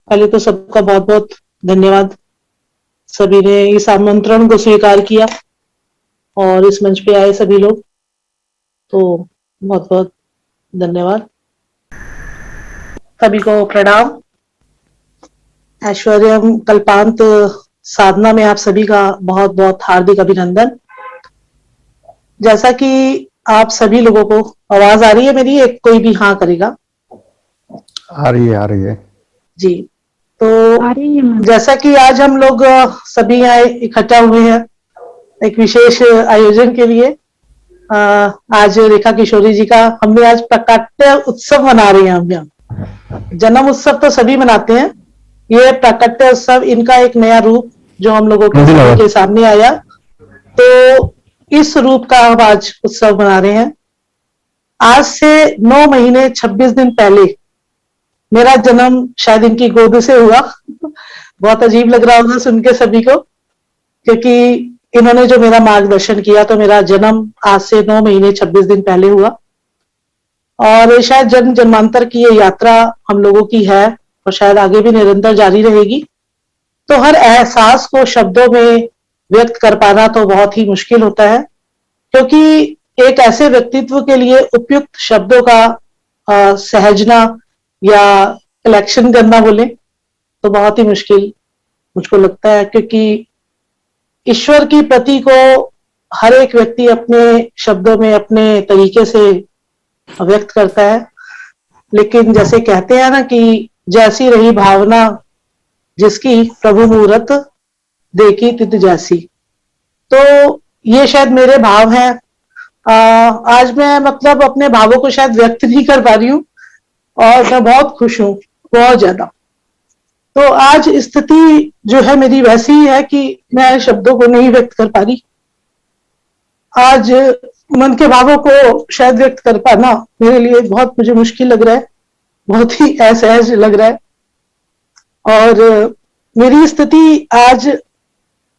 पहले तो सबका बहुत बहुत धन्यवाद। सभी ने इस आमंत्रण को स्वीकार किया और इस मंच पे आए सभी लोग, तो बहुत बहुत धन्यवाद। सभी को प्रणाम। ऐश्वर्यम कल्पांत साधना में आप सभी का बहुत बहुत हार्दिक अभिनंदन। जैसा कि आप सभी लोगों को आवाज आ रही है मेरी, एक कोई भी हाँ करेगा। आ रही है जी। तो जैसा कि आज हम लोग सभी यहाँ इकट्ठा हुए हैं एक विशेष आयोजन के लिए। आज रेखा किशोरी जी का हमने आज प्राकट्य उत्सव मना रहे हैं। हम यहाँ जन्म उत्सव तो सभी मनाते हैं, ये प्राकट्य उत्सव इनका एक नया रूप जो हम लोगों के सभी के सामने आया, तो इस रूप का हम आज उत्सव मना रहे हैं। आज से 9 महीने 26 दिन पहले मेरा जन्म शायद इनकी गोद से हुआ। बहुत अजीब लग रहा होगा सुन के सभी को, क्योंकि इन्होंने जो मेरा मार्गदर्शन किया, तो मेरा जन्म आज से 9 महीने 26 दिन पहले हुआ। और शायद जन्म जन्मांतर की ये यात्रा हम लोगों की है और शायद आगे भी निरंतर जारी रहेगी। तो हर एहसास को शब्दों में व्यक्त कर पाना तो बहुत ही मुश्किल होता है, क्योंकि एक ऐसे व्यक्तित्व के लिए उपयुक्त शब्दों का सहजना या कलेक्शन करना बोले तो बहुत ही मुश्किल मुझको लगता है, क्योंकि ईश्वर की प्रति को हर एक व्यक्ति अपने शब्दों में अपने तरीके से व्यक्त करता है। लेकिन जैसे कहते हैं ना कि जैसी रही भावना जिसकी प्रभु मूरत देखी तित जैसी, तो ये शायद मेरे भाव हैं। आज मैं मतलब अपने भावों को शायद व्यक्त नहीं कर पा रही हूँ और मैं बहुत खुश हूँ, बहुत ज्यादा। तो आज स्थिति जो है मेरी वैसी ही है कि मैं शब्दों को नहीं व्यक्त कर पा रही। आज मन के भावों को शायद व्यक्त कर पाना मेरे लिए बहुत मुझे मुश्किल लग रहा है, बहुत ही असहज लग रहा है। और मेरी स्थिति आज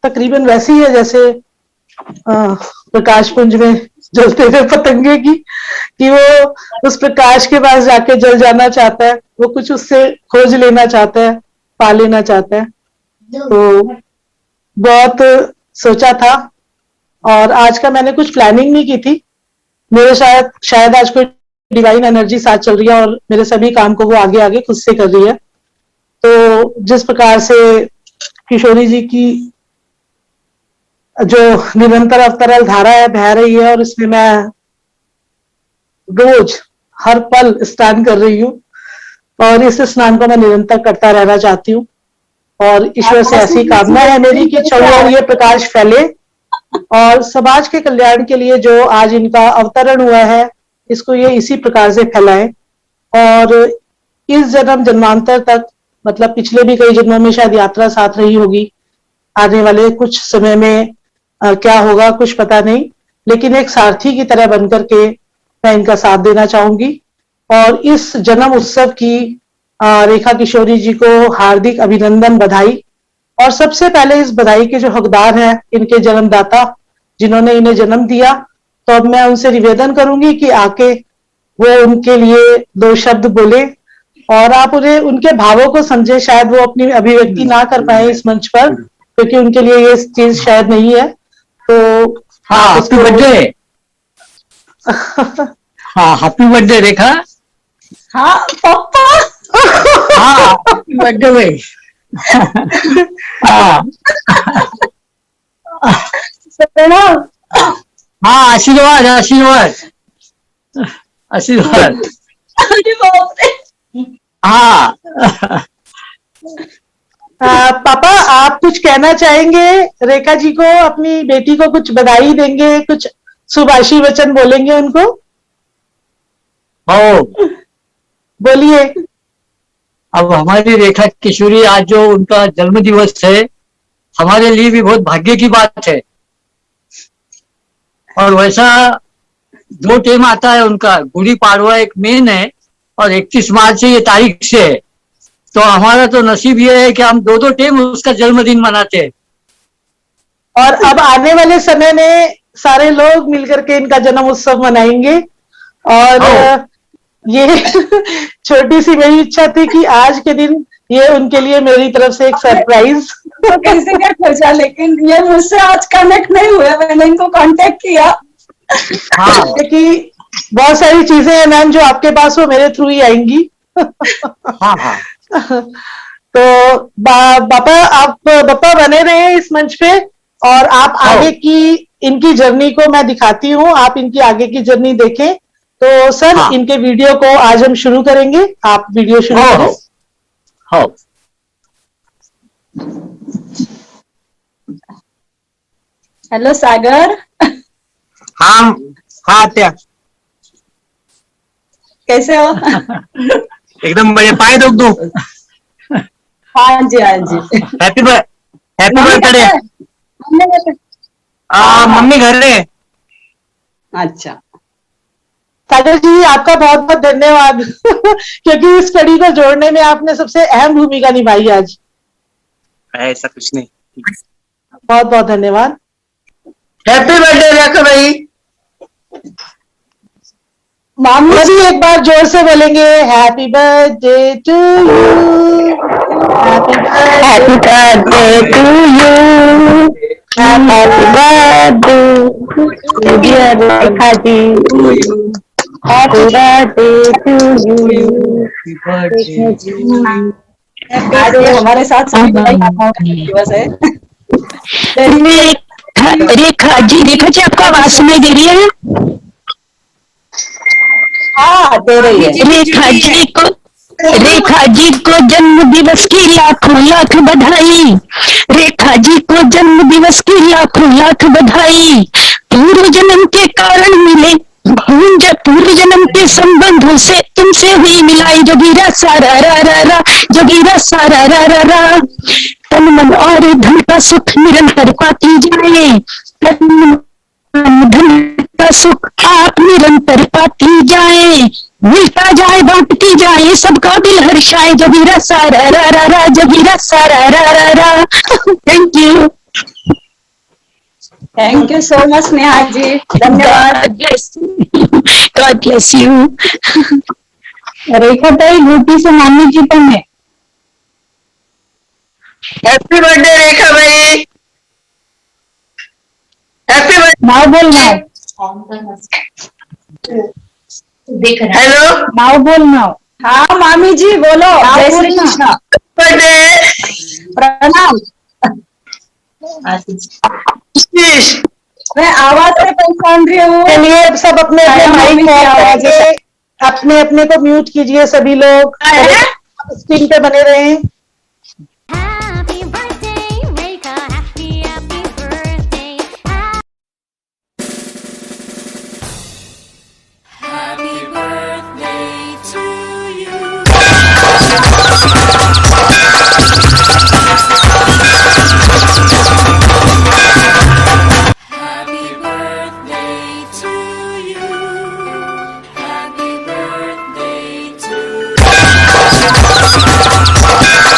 तकरीबन वैसी है जैसे प्रकाश पुंज में जलते हुए पतंगे की, कि वो उस प्रकाश के पास जाके जल जाना चाहता है, वो कुछ उससे खोज लेना चाहता है, पा लेना चाहता है। तो बहुत सोचा था और आज का मैंने कुछ प्लानिंग नहीं की थी। मेरे शायद आज कोई डिवाइन एनर्जी साथ चल रही है और मेरे सभी काम को वो आगे आगे खुद से कर रही है। तो जिस प्रकार से किशोरी जी की जो निरंतर अवतरण धारा है बह रही है और इसमें मैं रोज हर पल स्नान कर रही हूँ और इस स्नान को मैं निरंतर करता रहना चाहती हूँ। और ईश्वर से ऐसी कामना है मेरी कि चौर ये प्रकाश फैले और समाज के कल्याण के लिए जो आज इनका अवतरण हुआ है इसको ये इसी प्रकार से फैलाएं। और इस जन्म जन्मांतर तक, मतलब पिछले भी कई जन्मों में शायद यात्रा साथ रही होगी, आने वाले कुछ समय में क्या होगा कुछ पता नहीं, लेकिन एक सारथी की तरह बनकर के मैं इनका साथ देना चाहूंगी। और इस जन्म उत्सव की रेखा किशोरी जी को हार्दिक अभिनंदन, बधाई। और सबसे पहले इस बधाई के जो हकदार हैं इनके जन्मदाता जिन्होंने इन्हें जन्म दिया, तो अब मैं उनसे निवेदन करूंगी कि आके वो उनके लिए 2 शब्द बोले और आप उन्हें उनके भावों को समझे। शायद वो अपनी अभिव्यक्ति ना कर पाए इस मंच पर क्योंकि उनके लिए ये चीज शायद नहीं है। तो हाँ, हैप्पी बर्थडे। हाँ, हैप्पी बर्थडे रेखा। हाँ पापा। हाँ, हैप्पी बर्थडे भाई। हाँ हाँ, आशीर्वाद आशीर्वाद आशीर्वाद। हाँ पापा आप कुछ कहना चाहेंगे रेखा जी को, अपनी बेटी को कुछ बधाई देंगे, कुछ शुभाशी वचन बोलेंगे उनको? बोलिए। अब हमारी रेखा किशोरी आज जो उनका जन्म दिवस है हमारे लिए भी बहुत भाग्य की बात है। और वैसा 2 टेम आता है उनका, गुड़ी पाड़वा एक मेन है और 31 मार्च से ये तारीख से है। तो हमारा तो नसीब ये है कि हम 2 टेम उसका जन्मदिन मनाते हैं। और अब आने वाले समय में सारे लोग मिलकर के इनका जन्म उत्सव मनाएंगे। और ये छोटी सी मेरी इच्छा थी कि आज के दिन ये उनके लिए मेरी तरफ से एक सरप्राइज। तो कैसे क्या खोजा, लेकिन ये मुझसे आज कनेक्ट नहीं हुए, मैंने इनको कांटेक्ट किया। हाँ क्योंकि बहुत सारी चीजें हैं मैम जो आपके पास वो मेरे थ्रू ही आएंगी। हाँ हाँ तो बापा बने रहे इस मंच पे, और आप आगे की इनकी जर्नी को मैं दिखाती हूँ, आप इनकी आगे की जर्नी देखें। तो सर हाँ। इनके वीडियो को आज हम शुरू करेंगे, आप वीडियो शुरू हाँ, करें। हाँ हेलो सागर, हाँ हाँ आत्या कैसे हो? एकदम बढ़िया। पाय दुख दू। हाँ जी, हाँ जी। Happy birthday. मम्मी घर है। अच्छा, सागर जी आपका बहुत बहुत धन्यवाद क्योंकि इस कड़ी को जोड़ने में आपने सबसे अहम भूमिका निभाई आज। ऐसा कुछ नहीं। बहुत बहुत धन्यवाद। हैप्पी बर्थडे रेखा भाई। मामी सभी एक बार जोर से बोलेंगे, happy birthday to you, happy birthday to you, happy birthday dear Rekha ji, happy birthday to you. आज ये हमारे साथ सभी भाई दिवस है। रेखा जी आपको आवाज सुनाई दे रही है? हाँ, दे रही है। रेखा जी को जन्म दिवस की लाखों लाख बधाई। रेखा जी को जन्म दिवस की लाखों लाख बधाई। पूर्व जन्म के कारण मिले पूर्व जन्म के संबंधों से तुमसे हुई मिलाई। जोगीरा सारा रा रा रा, जोगीरा सारा रा रा रा। तन मन और धन का सुख निरंतर पाती जाए। तन मन धन का सुख आप निरंतर पाती जाए। मिलता जाए बांटती जाए, सबका दिल हर्षाए। जोगीरा सारा रा रा रा, जोगीरा सारा रा रा रा। Thank you. Thank you so much Neha ji, धन्यवाद। God bless you. रेखा ताई रोटी से मामी जी पर है। हैप्पी बर्थडे रेखा भाई। Happy birthday. माओ बोल हेलो माओ बोल माओ। हाँ मामी जी बोलो। जय श्री कृष्ण। बर्थडे। प्रणाम। मैं आवाज से पहचान रही हूँ। चलिए अब सब अपने अपने माइक को ऑफ करिए, अपने अपने को म्यूट कीजिए सभी लोग, स्क्रीन पे बने रहें। Happy birthday, Reka. Happy birthday. Happy birthday to you. Happy birthday to you. Happy birthday to you.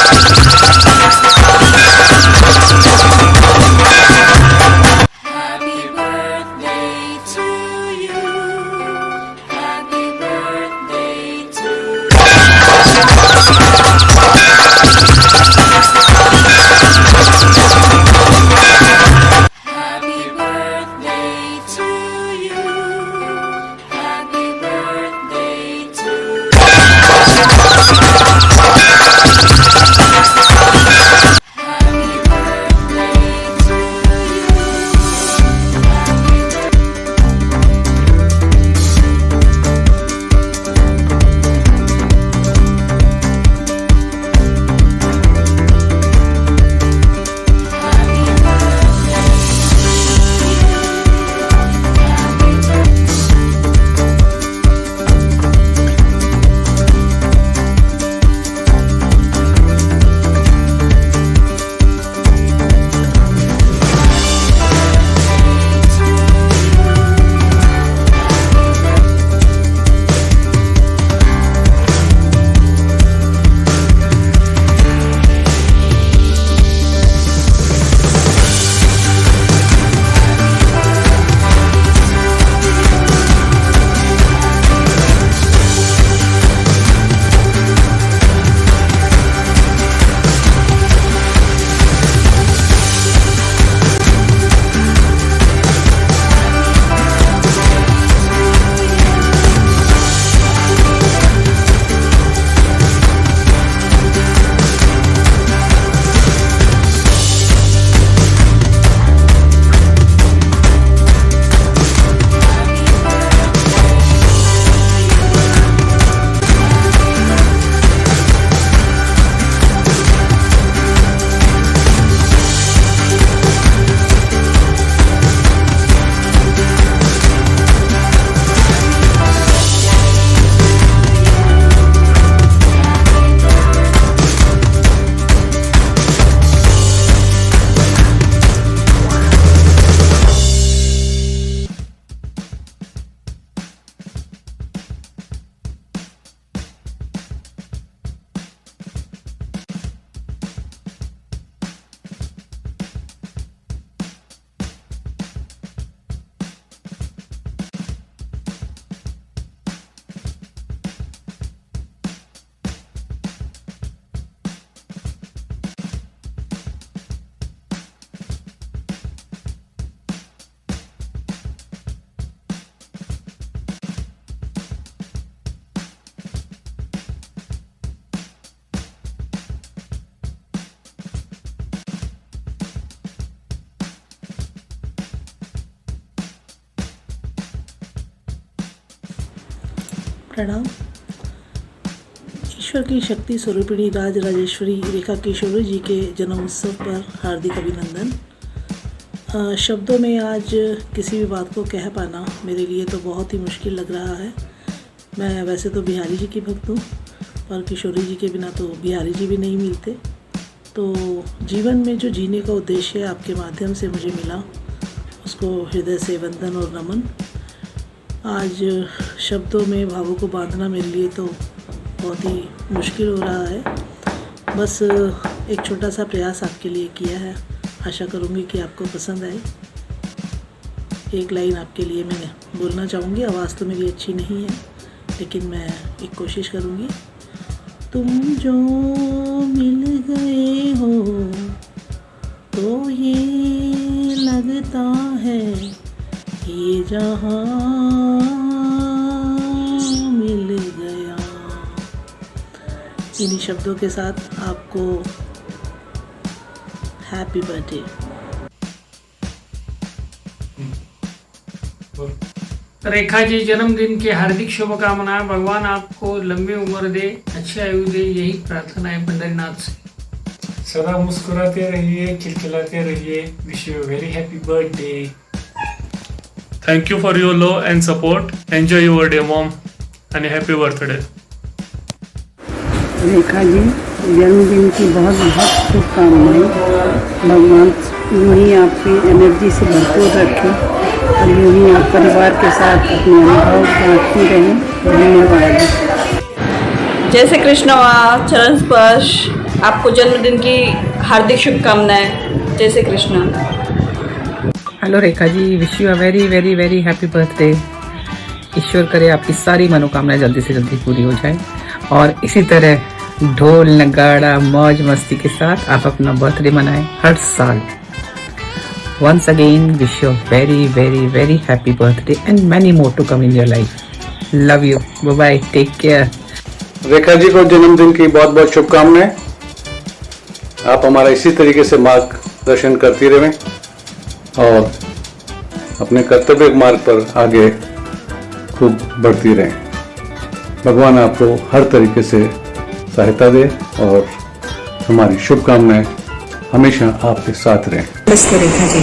प्रणाम। ईश्वर की शक्ति स्वरूपिणी राज राजेश्वरी रेखा किशोरी जी के जन्म उत्सव पर हार्दिक अभिनंदन। शब्दों में आज किसी भी बात को कह पाना मेरे लिए तो बहुत ही मुश्किल लग रहा है। मैं वैसे तो बिहारी जी की भक्त हूँ, पर किशोरी जी के बिना तो बिहारी जी भी नहीं मिलते। तो जीवन में जो जीने का उद्देश्य आपके माध्यम से मुझे मिला, उसको हृदय से वंदन और नमन। आज शब्दों में भावों को बांधना मेरे लिए तो बहुत ही मुश्किल हो रहा है। बस एक छोटा सा प्रयास आपके लिए किया है, आशा करूँगी कि आपको पसंद आए। एक लाइन आपके लिए मैं बोलना चाहूँगी। आवाज़ तो मेरी अच्छी नहीं है, लेकिन मैं एक कोशिश करूँगी। तुम जो मिल गए हो तो ये लगता है ये जहां मिल गया। इन्हीं शब्दों के साथ आपको हैप्पी बर्थडे। रेखा जी, जन्मदिन की हार्दिक शुभकामनाएं। भगवान आपको लंबी उम्र दे, अच्छी आयु दे, यही प्रार्थना है पंडरीनाथ से। सदा मुस्कुराते रहिए, खिलखिलाते रहिए। Wish you very happy birthday. Thank you for your love and support. Enjoy your day, mom, and happy birthday. Rekha ji, जन्मदिन की बहुत बहुत शुभकामनाएं। भगवान यूँ ही आपकी एनर्जी से भरपूर रखें और यूँ ही आप परिवार के साथ अपने अनुभव बांटती रहें। धन्यवाद। जय श्री कृष्ण। चरण स्पर्श। आपको जन्मदिन की हार्दिक शुभकामनाएं। जय Shri Krishna. Hello Rekha ji, wish you a very very very happy birthday. ईश्वर करे आपकी सारी मनोकामनाएं जल्दी से जल्दी पूरी हो जाए और इसी तरह ढोल नगाड़ा मौज मस्ती के साथ आप अपना बर्थडे मनाएं हर साल। Once again wish you very very very happy birthday and many more to come in your life. Love you, bye bye, take care. Rekha ji को जन्मदिन की बहुत बहुत शुभकामनाएं। आप हमारा इसी तरीके से मार्गदर्शन करती रहें और अपने कर्तव्य मार्ग पर आगे खूब बढ़ती रहें। भगवान आपको हर तरीके से सहायता दे और हमारी शुभकामनाएं हमेशा आपके साथ रहें। नमस्ते रेखा जी,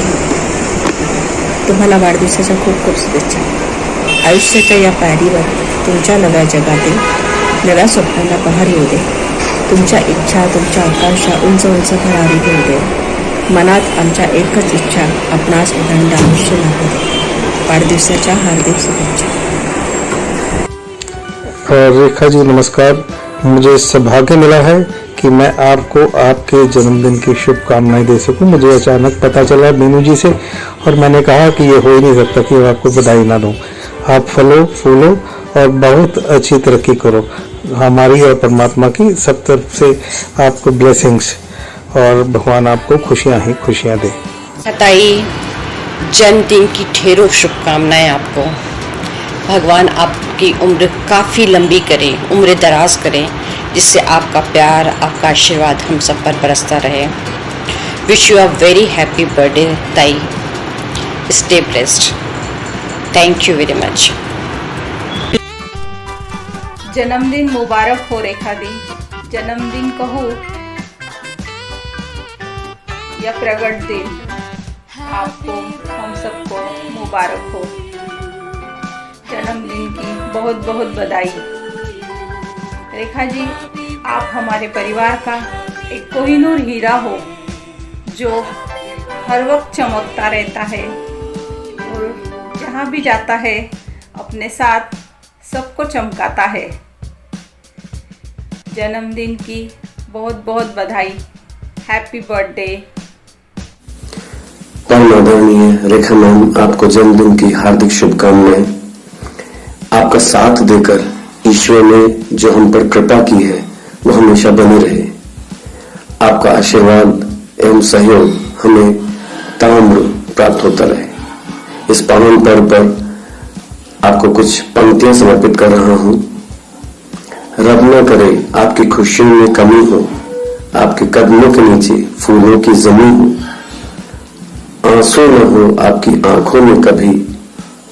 तुम्हाला वाढदिवसाच्या खूप खूप शुभेच्छा। आयुष्याच्या या पायरीवर तुमच्या नव्या जगातील नव्या स्वप्नांना बहार येऊ दे। तुमच्या इच्छा, तुमच्या आकांक्षा उंच उंच भरारी घेऊ दे। मनात आमच्या एकच इच्छा, आपणास उदंड आयुष्य लाभू दे। वाढदिवसाच्या हार्दिक शुभेच्छा। रेखा जी नमस्कार। मुझे सौभाग्य मिला है कि मैं आपको आपके जन्मदिन की शुभकामनाएं दे सकूं। मुझे अचानक पता चला मीनू जी से और मैंने कहा कि ये हो ही नहीं सकता कि मैं आपको बधाई ना दूं। आप फलो फूलो और बहुत अच्छी तरक्की करो। हमारी और परमात्मा की सब तरफ से आपको ब्लेसिंग्स और भगवान आपको खुशियां ही खुशियां दे। ताई, जन्मदिन की ढेरों शुभकामनाएं आपको। भगवान आपकी उम्र काफ़ी लंबी करें, उम्र दराज करें, जिससे आपका प्यार, आपका आशीर्वाद हम सब पर बरसता रहे। Wish you a very happy birthday ताई। Stay blessed. Thank you very much. जन्मदिन मुबारक हो रेखा दी। जन्मदिन कहो या प्रगट दिन, आपको हम सबको मुबारक हो। जन्मदिन की बहुत बहुत बधाई। रेखा जी, आप हमारे परिवार का एक कोहिनूर हीरा हो, जो हर वक्त चमकता रहता है और जहाँ भी जाता है अपने साथ सबको चमकाता है। जन्मदिन की बहुत बहुत बधाई। Happy birthday. परम आदरणीय रेखा मैम, आपको जन्मदिन की हार्दिक शुभकामनाएं। आपका साथ देकर ईश्वर ने जो हम पर कृपा की है वो हमेशा बनी रहे। आपका आशीर्वाद एवं सहयोग हमें ताम्र प्राप्त होता रहे। इस पावन पर्व पर आपको कुछ पंक्तियां समर्पित कर रहा हूं। रब न करे आपकी खुशियों में कमी हो, आपके कदमों के नीचे फूलों की जमी हो। आंसू न हो आपकी आंखों में कभी,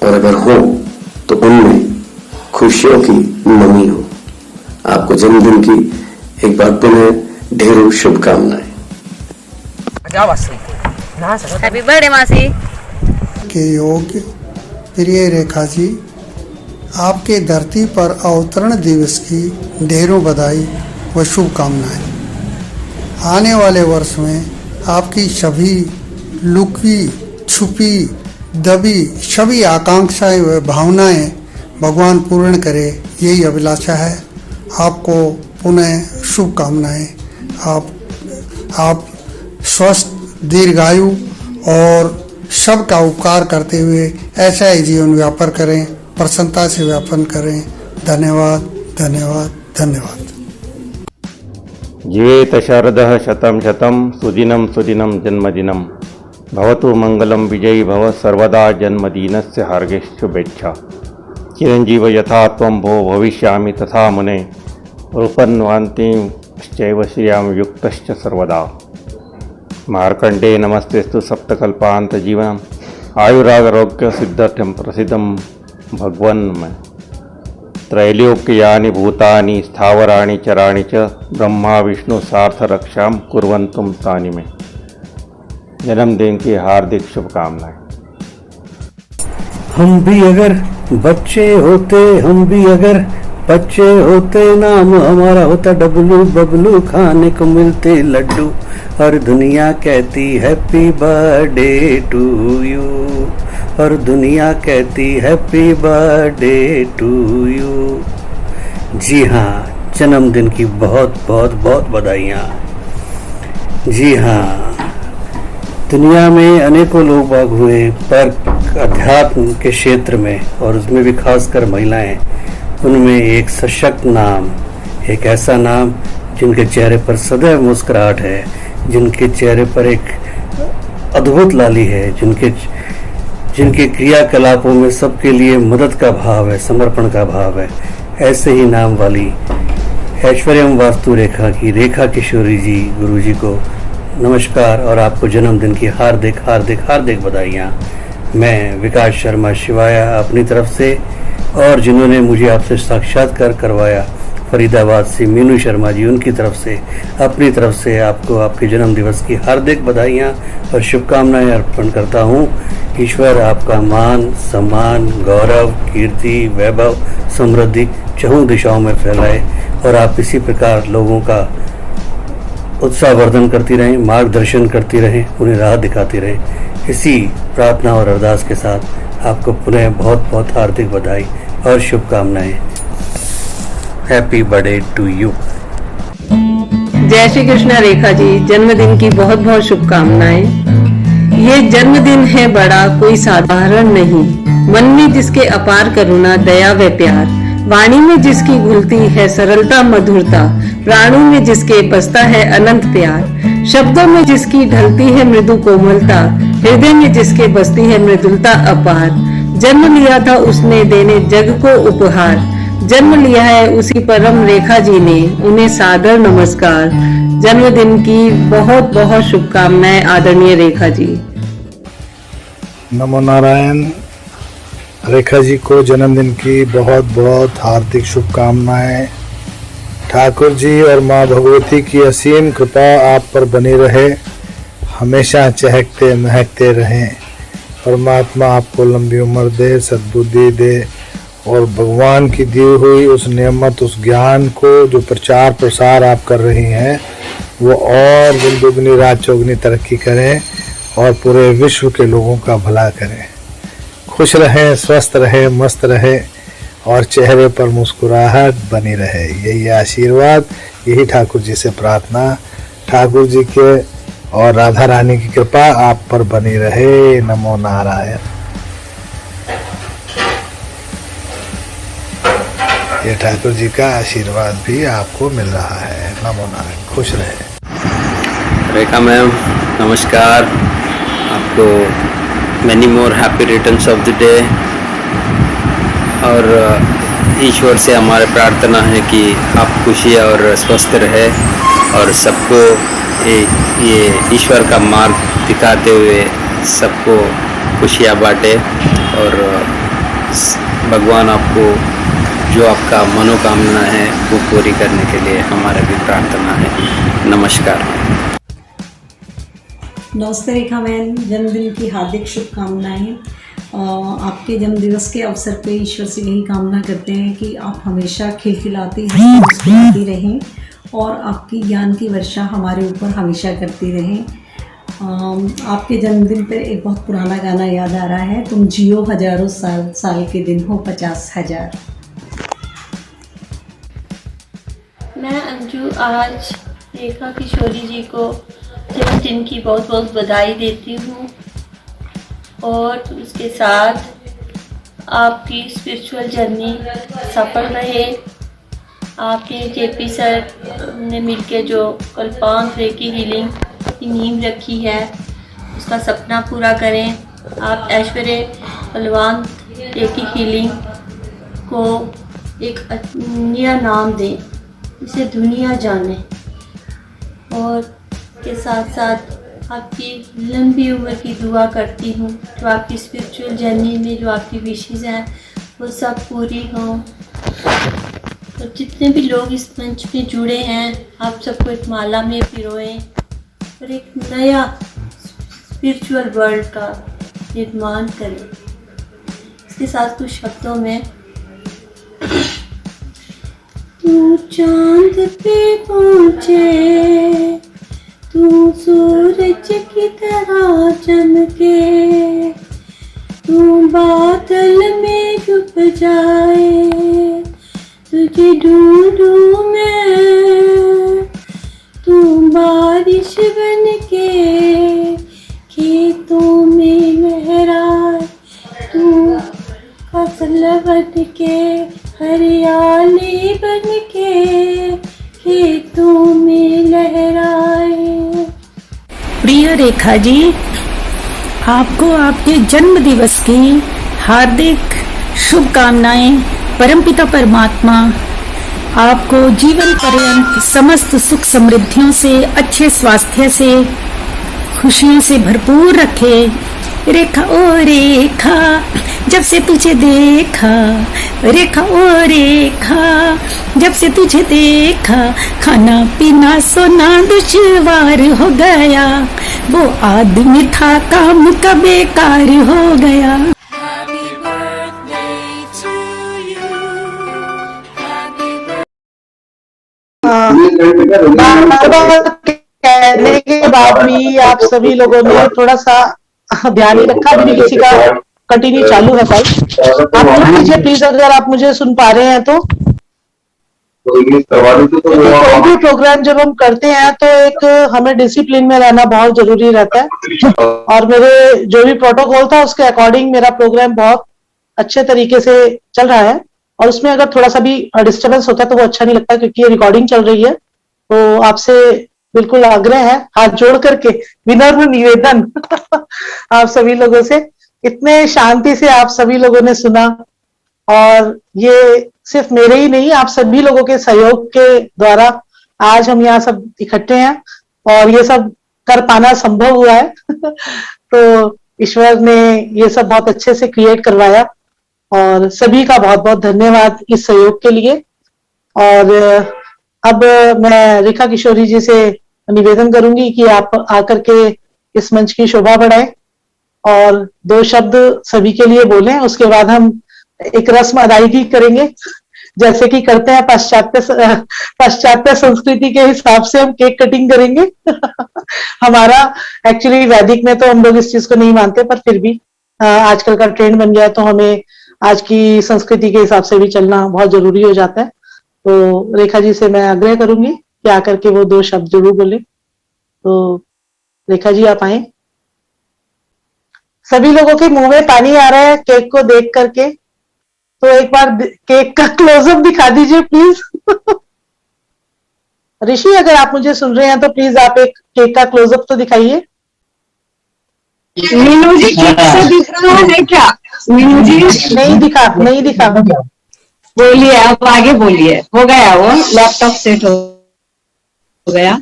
और अगर हो तो उनमें खुशियों की मम्मी हो। आपको जन्मदिन की एक बार पुनः ढेरों शुभकामनाएं। हैप्पी बर्थडे मासी। के योग्य प्रिय रेखा जी, आपके धरती पर अवतरण दिवस की ढेरों बधाई व शुभकामनाएं। आने वाले वर्ष में आपकी सभी लुकी छुपी दबी सभी आकांक्षाएं व भावनाएं भगवान पूर्ण करे, यही अभिलाषा है। आपको पुनः शुभकामनाएं। आप स्वस्थ दीर्घायु और सबका उपकार करते हुए ऐसा ही जीवन व्यापन करें, प्रसन्नता से व्यापन करें। धन्यवाद धन्यवाद धन्यवाद। जीवेत शरदः शतं शतं सुदिनं सुदिनं जन्मदिनं भवतु मंगलम विजयी भव सर्वदा जन्मदिनस्य हार्दिक शुभेच्छा। चिरंजीव यथा त्वं भो भविष्यामि तथा मुने रूपन्वान्तिश्चैव श्रियां युक्तश्च सर्वदा। मार्कंडे नमस्तेस्तु सप्तकल्पांत जीवनम आयुरारोग्य सिद्ध्यर्थं प्रसिद्धं भगवन् त्रैलोक्यानि भूतानि स्थावराणि चराणि च ब्रह्मा विष्णु सार्थ रक्षां कुर्वन्तुं तानि मे। जन्मदिन की हार्दिक शुभकामनाएं। हम भी अगर बच्चे होते, हम भी अगर बच्चे होते, नाम हमारा होता डबलू बबलू, खाने को मिलते लड्डू, और दुनिया कहती हैप्पी बर्थडे टू यू, और दुनिया कहती हैप्पी बर्थडे टू यू। जी हाँ, जन्मदिन की बहुत बहुत बहुत बधाइयाँ। जी हाँ, दुनिया में अनेकों लोग बाग हुए, पर अध्यात्म के क्षेत्र में और उसमें भी खासकर महिलाएं, उनमें एक सशक्त नाम, एक ऐसा नाम जिनके चेहरे पर सदैव मुस्कुराहट है, जिनके चेहरे पर एक अद्भुत लाली है, जिनके क्रियाकलापों में सबके लिए मदद का भाव है, समर्पण का भाव है। ऐसे ही नाम वाली ऐश्वर्यम वास्तु रेखा की रेखा किशोरी जी गुरु जी को नमस्कार और आपको जन्मदिन की हार्दिक हार्दिक हार्दिक बधाइयाँ। मैं विकास शर्मा शिवाया अपनी तरफ से, और जिन्होंने मुझे आपसे साक्षात्कार करवाया फरीदाबाद से मीनू शर्मा जी, उनकी तरफ से अपनी तरफ से आपको आपके जन्म दिवस की हार्दिक बधाइयाँ और शुभकामनाएं अर्पण करता हूँ। ईश्वर आपका मान सम्मान गौरव कीर्ति वैभव समृद्धि चहुं दिशाओं में फैलाए, और आप इसी प्रकार लोगों का उत्साहवर्धन करती रहें, मार्गदर्शन करती रहें, उन्हें राह दिखाती रहें। इसी प्रार्थना और अरदास के साथ आपको पुनः बहुत बहुत हार्दिक बधाई और शुभकामनाएं। Happy birthday to you. जय श्री कृष्णा रेखा जी, जन्मदिन की बहुत बहुत शुभकामनाएं। ये जन्मदिन है बड़ा कोई साधारण नहीं, मन में जिसके अपार करुणा दया व प्यार, वाणी में जिसकी घुलती है सरलता मधुरता, प्राणों में जिसके बसता है अनंत प्यार, शब्दों में जिसकी ढलती है मृदु कोमलता, हृदय में जिसके बसती है मृदुलता अपार। जन्म लिया था उसने देने जग को उपहार, जन्म लिया है उसी परम रेखा जी ने, उन्हें सादर नमस्कार। जन्मदिन की बहुत बहुत शुभकामनाएं आदरणीय रेखा जी। नमो नारायण। रेखा जी को जन्मदिन की बहुत बहुत हार्दिक शुभकामनाएं। ठाकुर जी और माँ भगवती की असीम कृपा आप पर बनी रहे, हमेशा चहकते महकते रहें। परमात्मा आपको लंबी उम्र दे, सद्बुद्धि दे, और भगवान की दी हुई उस नेमत, उस ज्ञान को जो प्रचार प्रसार आप कर रही हैं, वो और दिन दुगनी रात चौगनी तरक्की करें और पूरे विश्व के लोगों का भला करें। खुश रहें, स्वस्थ रहें, मस्त रहें और चेहरे पर मुस्कुराहट बनी रहे। यही आशीर्वाद, यही ठाकुर जी से प्रार्थना। ठाकुर जी के और राधा रानी की कृपा आप पर बनी रहे। नमो नारायण। ये ठाकुर जी का आशीर्वाद भी आपको मिल रहा है। नमो नारायण। खुश रहे। रेखा मैम नमस्कार, आपको many more happy returns of the day. और ईश्वर से हमारी प्रार्थना है कि आप खुशी और स्वस्थ रहे और सबको ये ईश्वर का मार्ग दिखाते हुए सबको खुशियाँ बांटे, और भगवान आपको जो आपका मनोकामना है वो पूरी करने के लिए हमारा भी प्रार्थना है। नमस्कार। नमस्ते रेखा मैम, जन्मदिन की हार्दिक शुभकामनाएं। आपके जन्मदिवस के अवसर पे ईश्वर से यही कामना करते हैं कि आप हमेशा खिलखिलाती मुस्कुराती रहें और आपकी ज्ञान की वर्षा हमारे ऊपर हमेशा करती रहें। आपके जन्मदिन पर एक बहुत पुराना गाना याद आ रहा है, तुम जियो हजारों साल, साल के दिन हो 50,000। मैं अंजू आज रेखा किशोरी जी को जन्मदिन की बहुत बहुत बधाई देती हूँ और उसके साथ आपकी स्पिरिचुअल जर्नी सफल रहे। आपके जेपी सर ने मिलके जो कल्पांत रेकी हीलिंग की नींव रखी है उसका सपना पूरा करें। आप ऐश्वर्य बलवान रेकी हीलिंग को एक नया नाम दें, इसे दुनिया जाने, और के साथ साथ आपकी लंबी उम्र की दुआ करती हूँ। जो आपकी स्पिरिचुअल जर्नी में जो आपकी विशेष हैं वो सब पूरी हों। तो जितने भी लोग इस मंच में जुड़े हैं आप सबको एक माला में पिरोएं और एक नया स्पिरिचुअल वर्ल्ड का निर्माण करें। इसके साथ कुछ शब्दों में तू चांद पे पहुँचे, तू सूरज की तरह चमके, तू बादल में छुप जाए, तुझे ढूंढूं मैं, तू बारिश बन के खेतों में लहराए, तू फसल बन के हरियाली बन के खेतों में लहराए। प्रिय रेखा जी, आपको आपके जन्म दिवस की हार्दिक शुभकामनाएं। परमपिता परमात्मा आपको जीवन पर्यंत समस्त सुख समृद्धियों से, अच्छे स्वास्थ्य से, खुशियों से भरपूर रखे। रेखा ओ रेखा, जब से तुझे देखा, रेखा ओ रेखा, जब से तुझे देखा, खाना पीना सोना दुश्वार हो गया, वो आदमी था काम का बेकार हो गया। कहने के बाद भी आप सभी लोगों ने थोड़ा सा ध्यान ही रखा। अभी किसी का कंटिन्यू चालू है भाई, आप सुन लीजिए प्लीज, अगर आप मुझे सुन पा रहे हैं तो। कोई भी प्रोग्राम जब हम करते हैं तो एक हमें डिसिप्लिन में रहना बहुत जरूरी रहता है, और मेरे जो भी प्रोटोकॉल था उसके अकॉर्डिंग मेरा प्रोग्राम बहुत अच्छे तरीके से चल रहा है। और उसमें अगर थोड़ा सा भी डिस्टर्बेंस होता है तो वो अच्छा नहीं लगता, क्योंकि ये रिकॉर्डिंग चल रही है। तो आपसे बिल्कुल आग्रह है, हाथ जोड़ करके विनम्र निवेदन आप सभी लोगों से, इतने शांति से आप सभी लोगों ने सुना, और ये सिर्फ मेरे ही नहीं, आप सभी लोगों के सहयोग के द्वारा आज हम यहाँ सब इकट्ठे हैं और ये सब कर पाना संभव हुआ है। तो ईश्वर ने ये सब बहुत अच्छे से क्रिएट करवाया, और सभी का बहुत बहुत धन्यवाद इस सहयोग के लिए। और अब मैं रेखा किशोरी जी से निवेदन करूंगी कि आप आकर के इस मंच की शोभा बढ़ाएं और 2 शब्द सभी के लिए बोलें। उसके बाद हम एक रस्म अदायगी करेंगे, जैसे कि करते हैं पाश्चात्य संस्कृति के हिसाब से हम केक कटिंग करेंगे। हमारा एक्चुअली वैदिक में तो हम लोग इस चीज को नहीं मानते, पर फिर भी आजकल का ट्रेंड बन गया, तो हमें आज की संस्कृति के हिसाब से भी चलना बहुत जरूरी हो जाता है। तो रेखा जी से मैं आग्रह करूंगी कि आकर के वो 2 शब्द जरूर बोले। तो रेखा जी आप आए। सभी लोगों के मुंह में पानी आ रहा है केक को देख करके, तो एक बार केक का क्लोजअप दिखा दीजिए प्लीज। ऋषि, अगर आप मुझे सुन रहे हैं तो प्लीज आप एक केक का क्लोजअप तो दिखाइए। मीनू जी केक से दिख रहा है क्या? मीनू जी नहीं दिखा। बोलिए, आप आगे बोलिए। हो गया, वो लैपटॉप सेट हो गया।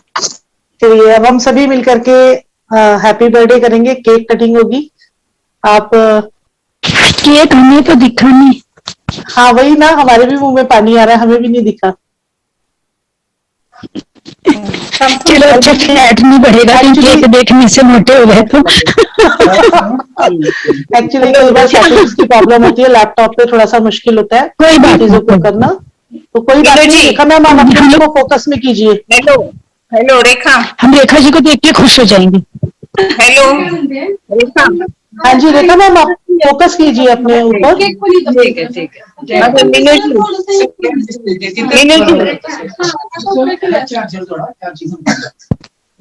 चलिए अब हम सभी मिलकर के हैप्पी बर्थडे करेंगे, केक कटिंग होगी। आप केक हमें तो दिखा नहीं। हाँ वही ना, हमारे भी मुंह में पानी आ रहा है, हमें भी नहीं दिखा। चलो अच्छा फैट नहीं बढ़ेगा क्योंकि केक देखने से मोटे हो गए तो। एक्चुअली कई बार सेटिंग्स की प्रॉब्लम होती है, लैपटॉप पे थोड़ा सा मुश्किल होता है कोई बात चीजों को करना, तो कोई बात नहीं। रेखा मैम आप अपने आप को फोकस में कीजिए। हेलो हेलो रेखा, हम रेखा जी को देख के खुश हो जाएंगे। हेलो रेखा, हाँ जी रेखा मैम आप फोकस कीजिए अपने ऊपर। ठीक है ठीक है।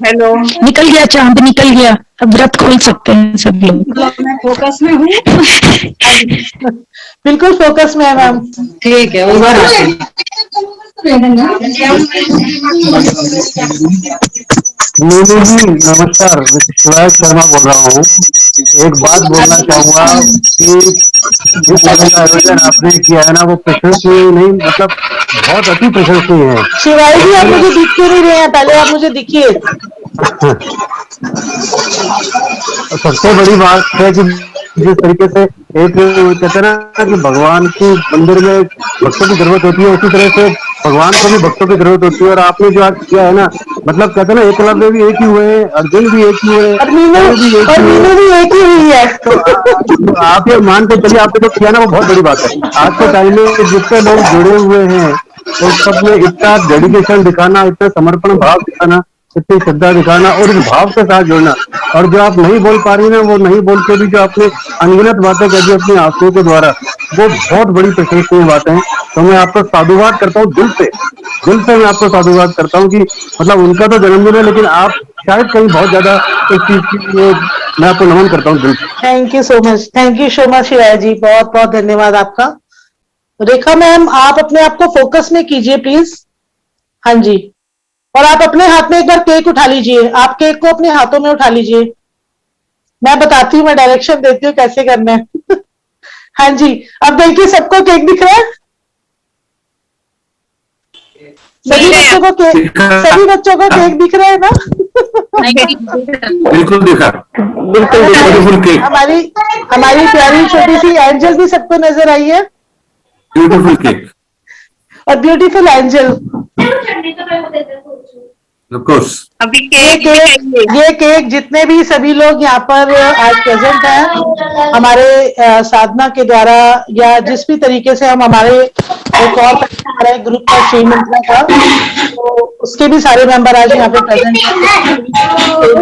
हेलो, निकल गया चांद, निकल गया, अब व्रत खोल सकते हैं सब लोग। मैं फोकस में हूँ। बिल्कुल फोकस में है मैम। ठीक है उधर मीनू जी नमस्कार, मैं शिवराज शर्मा बोल रहा हूँ। एक बात बोलना चाहूंगा कि जिस तरह का आयोजन आपने किया है ना वो प्रशंसनीय नहीं, मतलब बहुत अति प्रशंसनीय है। शिवाजी जी आप मुझे दिख क्यों नहीं रहे हैं, पहले आप मुझे दिखिए। सबसे बड़ी बात है कि जिस तरीके से एक कहते हैं ना कि भगवान की मंदिर में भक्तों की जरूरत होती है, उसी तरह से भगवान को भी भक्तों की जरूरत होती है। और आपने जो आज किया है ना, मतलब कहते हैं ना एकलव्य भी एक ही हुए, अर्जुन भी एक ही हुए, मीनू भी एक ही हुई है। तो आप ये मान के चलिए आपने जो किया ना वो बहुत बड़ी बात है। आज के टाइम में जितने लोग जुड़े हुए हैं उस सब में इतना डेडिकेशन दिखाना, इतना समर्पण भाव दिखाना, इतनी श्रद्धा दिखाना और इस भाव के साथ जुड़ना, और जो आप नहीं बोल पा रही ना वो नहीं बोल के भी जो आपने अनगिनत बातें कर दी अपनी आंखों के द्वारा, वो बहुत बड़ी प्रशंसनीय बातें हैं। तो मैं आपको साधुवाद करता हूँ दिल से मैं आपको साधुवाद करता हूँ कि मतलब उनका तो जन्मदिन है लेकिन आप शायद कहीं बहुत ज्यादा इस चीज की मैं आपको नमन करता हूँ दिल से। Thank you so much, thank you so much Shivaji ji, बहुत बहुत धन्यवाद आपका। रेखा मैम आप अपने आप को फोकस में कीजिए प्लीज। हाँ जी, और आप अपने हाथ में एक बार केक उठा लीजिए, आप केक को अपने हाथों में उठा लीजिए। मैं बताती हूँ, मैं डायरेक्शन देती हूँ कैसे करना है। हाँ जी, अब देखिए सबको केक दिख रहा है, सभी बच्चों को केक दिख रहा है ना? बिल्कुल दिखा, बिल्कुल केक, हमारी प्यारी छोटी सी एंजल भी सबको नजर आई है। ब्यूटीफुल केक और ब्यूटीफुल एंजल। Of course. अभी ये केक जितने भी सभी लोग यहाँ पर आज प्रेजेंट हैं हमारे साधना के द्वारा या जिस भी तरीके से हम हमारे एक और हमारे ग्रुप का श्री मंत्रा का, तो उसके भी सारे मेंबर आज यहाँ पे प्रेजेंट हैं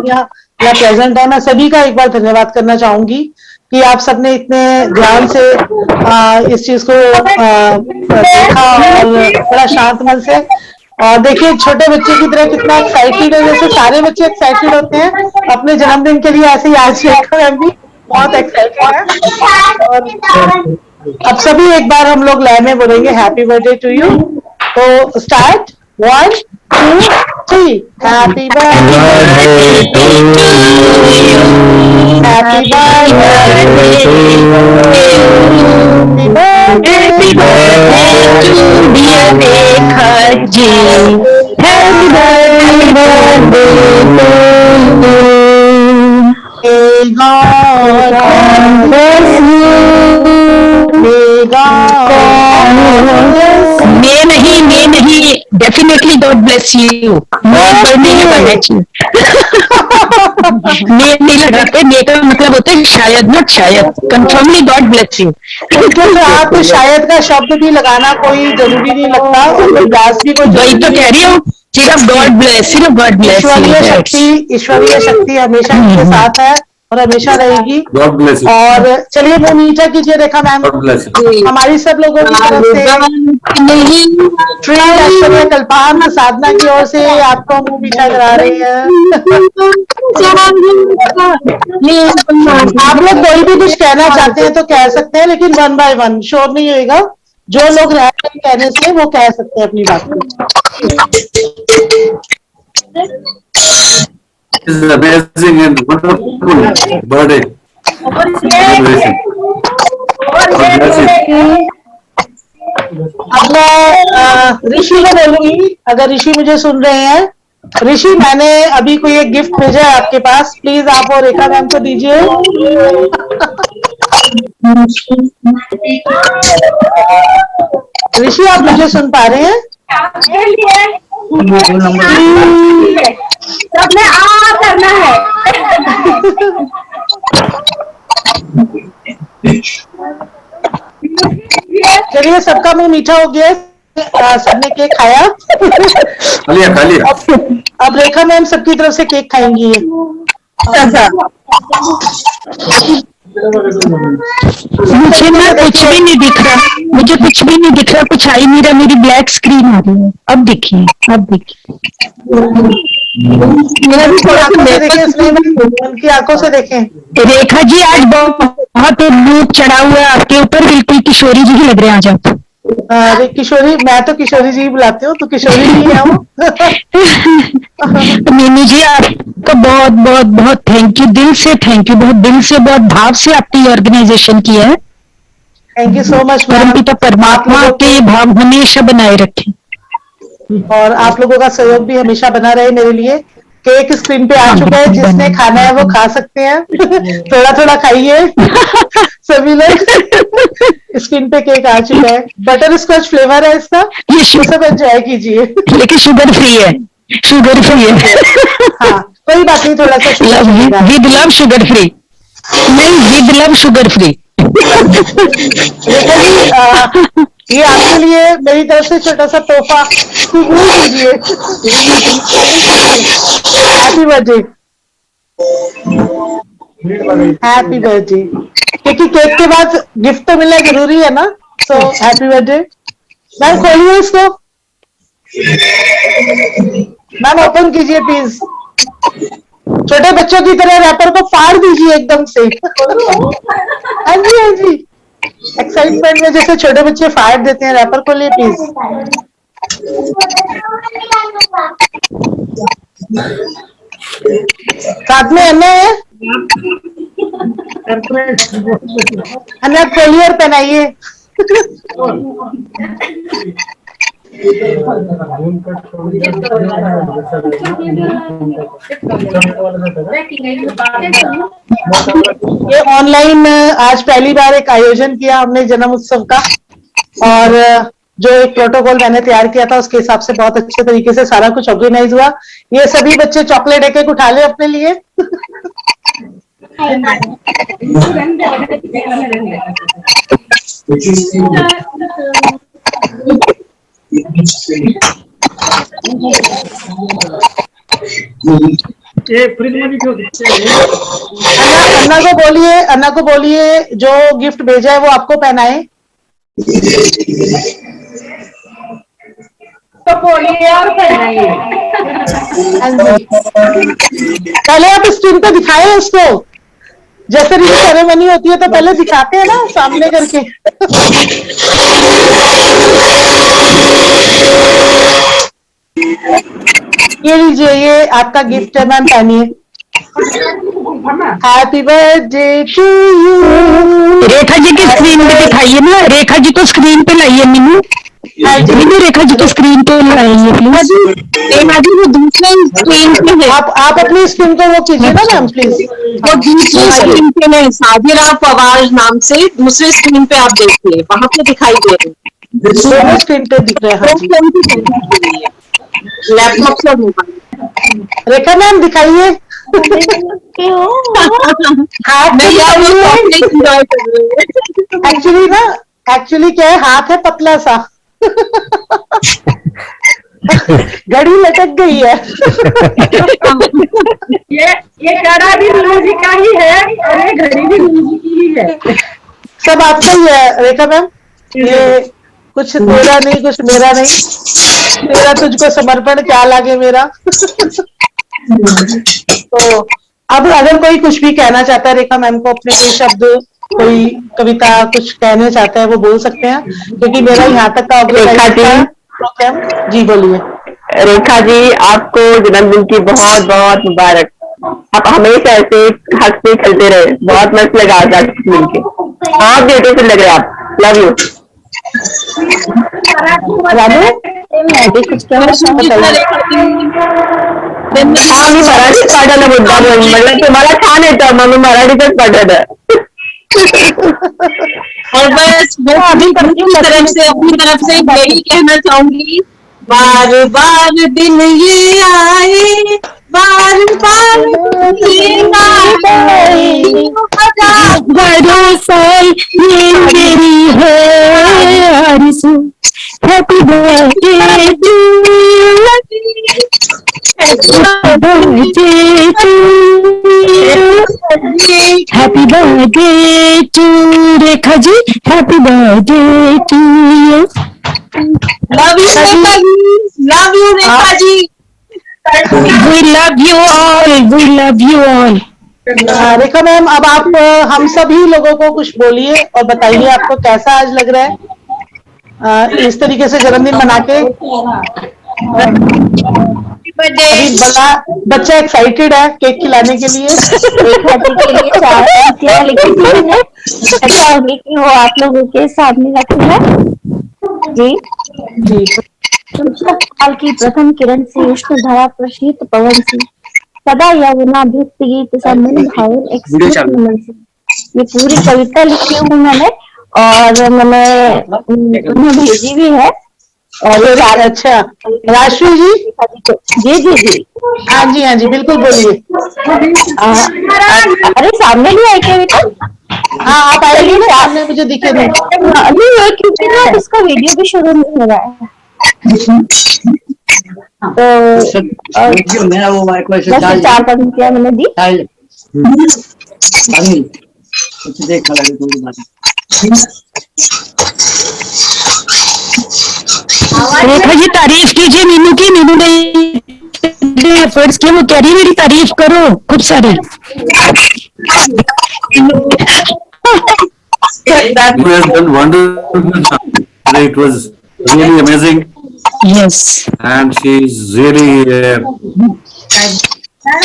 या प्रेजेंट है। मैं सभी का एक बार धन्यवाद करना चाहूंगी कि आप सबने इतने ध्यान से इस चीज को देखा और बड़ा शांत मन से। और देखिए छोटे बच्चे की तरह कितना एक्साइटेड है, जैसे सारे बच्चे एक्साइटेड होते हैं अपने जन्मदिन के लिए, ऐसे ही आज रेखा मैम भी बहुत एक्साइटेड है। और अब सभी एक बार हम लोग लय में बोलेंगे हैप्पी बर्थडे टू यू। तो start 1 2 3 happy birthday to you, happy birthday to you, happy birthday to dear Rekha ji, happy birthday to you, may God bless you, may God मैं नहीं डेफिनेटली गॉड ब्लेस यू, नहीं लगाते, मे का मतलब होता है शायद, नॉट शायद, कंफर्मली गॉड ब्लेस यू। आप शायद का शब्द भी लगाना कोई जरूरी नहीं लगता, वही तो कह रही हूँ, सिर्फ गॉड ब्लेस, सिर्फ गॉड ब्लेस। ईश्वरीय शक्ति हमेशा इनके साथ है और हमेशा रहेगी। और चलिए वो मीठा कीजिए रेखा मैम, हमारी सब लोगों की तरफ से श्री कल्पांत साधना की ओर से आपको मुंह मीठा करा रही है। आप लोग कोई भी कुछ कहना चाहते हैं तो कह सकते हैं, लेकिन 1 by 1 शोर नहीं होगा। जो लोग रह रहे हैं कहने से वो कह सकते हैं अपनी बात This is amazing and wonderful birthday. अब मैं ऋषि को बोलूंगी, अगर ऋषि मुझे सुन रहे हैं। ऋषि मैंने अभी कोई एक गिफ्ट भेजा है आपके पास, प्लीज आप और रेखा मैम को दीजिए। ऋषि, आप मुझे सुन पा रहे हैं? सबने आ करना है। चलिए, सबका मुंह मीठा हो गया, सबने केक खाया। खा लिया। अब रेखा मैम सबकी तरफ से केक खाएंगी। मुझे ना कुछ भी नहीं दिख रहा, मुझे कुछ भी नहीं दिख रहा, कुछ आ ही नहीं रहा, मेरी ब्लैक स्क्रीन आ रही है। अब देखिए, अब देखिए, मेरा भी थोड़ा उनकी आंखों से देखें। रेखा जी आज बहुत लूप चढ़ा हुआ है आपके ऊपर, बिल्कुल किशोरी जी ही लग रहे हैं आज आप। अरे किशोरी, मैं तो किशोरी जी बुलाती हूँ, तो किशोरी जी है वो। मीनू जी, आपको बहुत बहुत बहुत थैंक यू, दिल से थैंक यू, बहुत दिल से, बहुत भाव से आपकी ऑर्गेनाइजेशन की है। Thank you so much. परमपिता परमात्मा के भाव हमेशा बनाए रखें, और आप लोगों का सहयोग भी हमेशा बना रहे मेरे लिए। केक स्क्रीन पे आ चुका है, जिसने खाना है वो खा सकते हैं। थोड़ा थोड़ा खाइए सभी लोग। स्क्रीन पे केक आ चुका है, बटर स्कॉच फ्लेवर है इसका, ये सब एंजॉय कीजिए। लेकिन शुगर फ्री है, शुगर फ्री है। हाँ, कोई बात नहीं, थोड़ा सा विद लव शुगर फ्री, नहीं with love sugar free. Rekha ji, ये आपके लिए मेरी तरफ से छोटा सा तोहफा, कबूल कीजिए। Happy birthday, happy birthday. क्योंकि केक के बाद गिफ्ट तो मिलना जरूरी है ना, सो हैप्पी बर्थडे। मैम खोलिए इसको, मैम ओपन कीजिए प्लीज। छोटे बच्चों की तरह रैपर को फाड़ दीजिए एकदम से। हाँ जी, हाँ जी, एक्साइटमेंट में जैसे छोटे बच्चे फाड़ देते हैं रैपर को, लिए प्लीज। साथ में अन्ना है, अन्ना खोलिए और पहनाइए। ये ऑनलाइन आज पहली बार एक आयोजन किया हमने जन्म उत्सव का, और जो एक प्रोटोकॉल मैंने तैयार किया था उसके हिसाब से बहुत अच्छे तरीके से सारा कुछ ऑर्गेनाइज हुआ। ये सभी बच्चे चॉकलेट एक एक उठा ले अपने लिए। ये फ्रिज में भी क्यों अन्ना को बोलिए जो गिफ्ट भेजा है वो आपको पहनाए। तो बोलिए और पहनाइए। पहले आप स्क्रीन पे दिखाए उसको, जैसे रिंग सेरेमनी होती है तो पहले दिखाते हैं ना सामने करके। ये लीजिए, ये आपका गिफ्ट है मैम, पहनिए। Happy birthday to you. Rekha ji की स्क्रीन पे दिखाइए ना, रेखा जी को स्क्रीन पे लाइए मीनू। मीनू रेखा जी को स्क्रीन पे लाइए प्लीज। रेखा जी वो दूसरे स्क्रीन पे है, आप अपनी स्क्रीन को वो कीजिए ना मैम प्लीज। वो दूसरे स्क्रीन पे है, साजिरा फवाज नाम से दूसरे स्क्रीन पे आप देखिए, वहां पे दिखाई दे रहे हैं, स्क्रीन पे दिख रहा है लैपटॉप से मोबाइल। रेखा मैम दिखाइए। एक्चुअली ना, एक्चुअली क्या है, हाथ है पतला सा। घड़ी लटक गई है। ये कड़ा भी गुरु जी का ही है और ये घड़ी भी गुरु जी की ही है। सब आपका ही है रेखा मैम, ये कुछ तेरा नहीं कुछ मेरा नहीं, तेरा तुझको समर्पण क्या लागे मेरा। तो अब अगर कोई कुछ भी कहना चाहता है रेखा मैम को, अपने लिए शब्द, कोई कविता कुछ कहना चाहता है वो बोल सकते हैं, क्योंकि मेरा यहाँ तक का प्रोग्राम। जी बोलिए। रेखा जी, आपको जन्मदिन की बहुत बहुत मुबारक। आप हमेशा ऐसे हंसते खेलते रहे, बहुत मस्त लगा आज आपसे मिलके, बहुत बेटे से लग रहे आप। Love you Ranu. कुछ क्या मी मराठीत पाठवलं मुद्दा, म्हणलं तुम्हाला छान येतं मग मी मराठीतच पाठवलं। और बस वो अपनी तरफ से यही कहना चाहूंगी, बार बार दिन ये आए, बार बार भरोसा ये मेरी है आरज़ू। Happy birthday to happy birthday to Rekha ji, happy birthday to you. Love you Rekha ji, love you Rekha ji. We love you all, we love you all. Rekha ma'am, अब आप हम सभी लोगों को कुछ बोलिए और बताइए आपको कैसा आज लग रहा है इस तरीके से जन्मदिन मना के। अभी बच्चा एक्साइटेड है केक खिलाने के लिए। वो आप लोगों के सामने रखूंगा जी। जी, काल की प्रथम किरण से उष्ण धरा पर शीत पवन से सदा यमुना भक्ति गीत सम्मन भावन एक। ये पूरी कविता लिखी हूँ मैंने और मैंने उन्हें भेजी भी है। और ये अच्छा राष्ट्रीय जी, जी जी जी, हाँ जी हाँ जी, बिल्कुल बोलिए। अरे सामने नहीं आए क्या बेटा? हाँ आप आएंगे ना सामने, मुझे दिखे नहीं। नहीं, क्योंकि ना इसका वीडियो भी शुरू नहीं हो रहा है। तो मेरा वो बस 4 पंक्तियां मैंने दी। देखा लगे कोई बात। रेखा जी तारीफ कीजिए मीनू की, मीनू ने एफर्ट्स किए, वो कह रही मेरी तारीफ करो खूब सारी। You have done wonderful job. It was really amazing. Yes. And she is really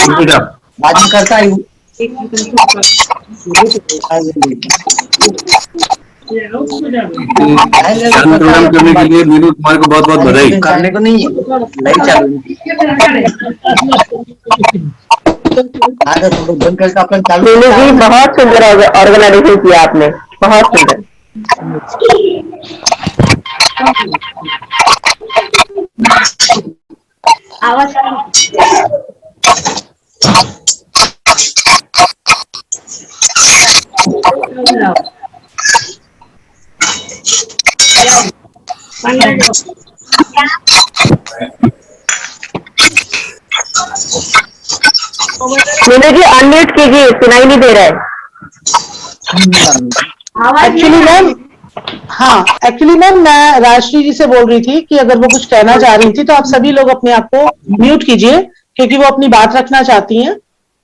keep it up. बाजी करता हूँ। प्रोग्राम करने के लिए मीनू कुमार को बहुत बहुत बधाई। करने को नहीं लाइव चालू बंद करके अपन चालू। मीनू जी बहुत सुंदर ऑर्गेनाइजेशन किया आपने, बहुत सुंदर। आवाज मीनू जी अनम्यूट कीजिए, सुनाई नहीं दे रहा है। एक्चुअली मैम, हाँ एक्चुअली मैम मैं राष्ट्रीय जी से बोल रही थी कि अगर वो कुछ कहना चाह रही थी तो आप सभी लोग अपने आप को म्यूट कीजिए, क्योंकि वो अपनी बात रखना चाहती हैं।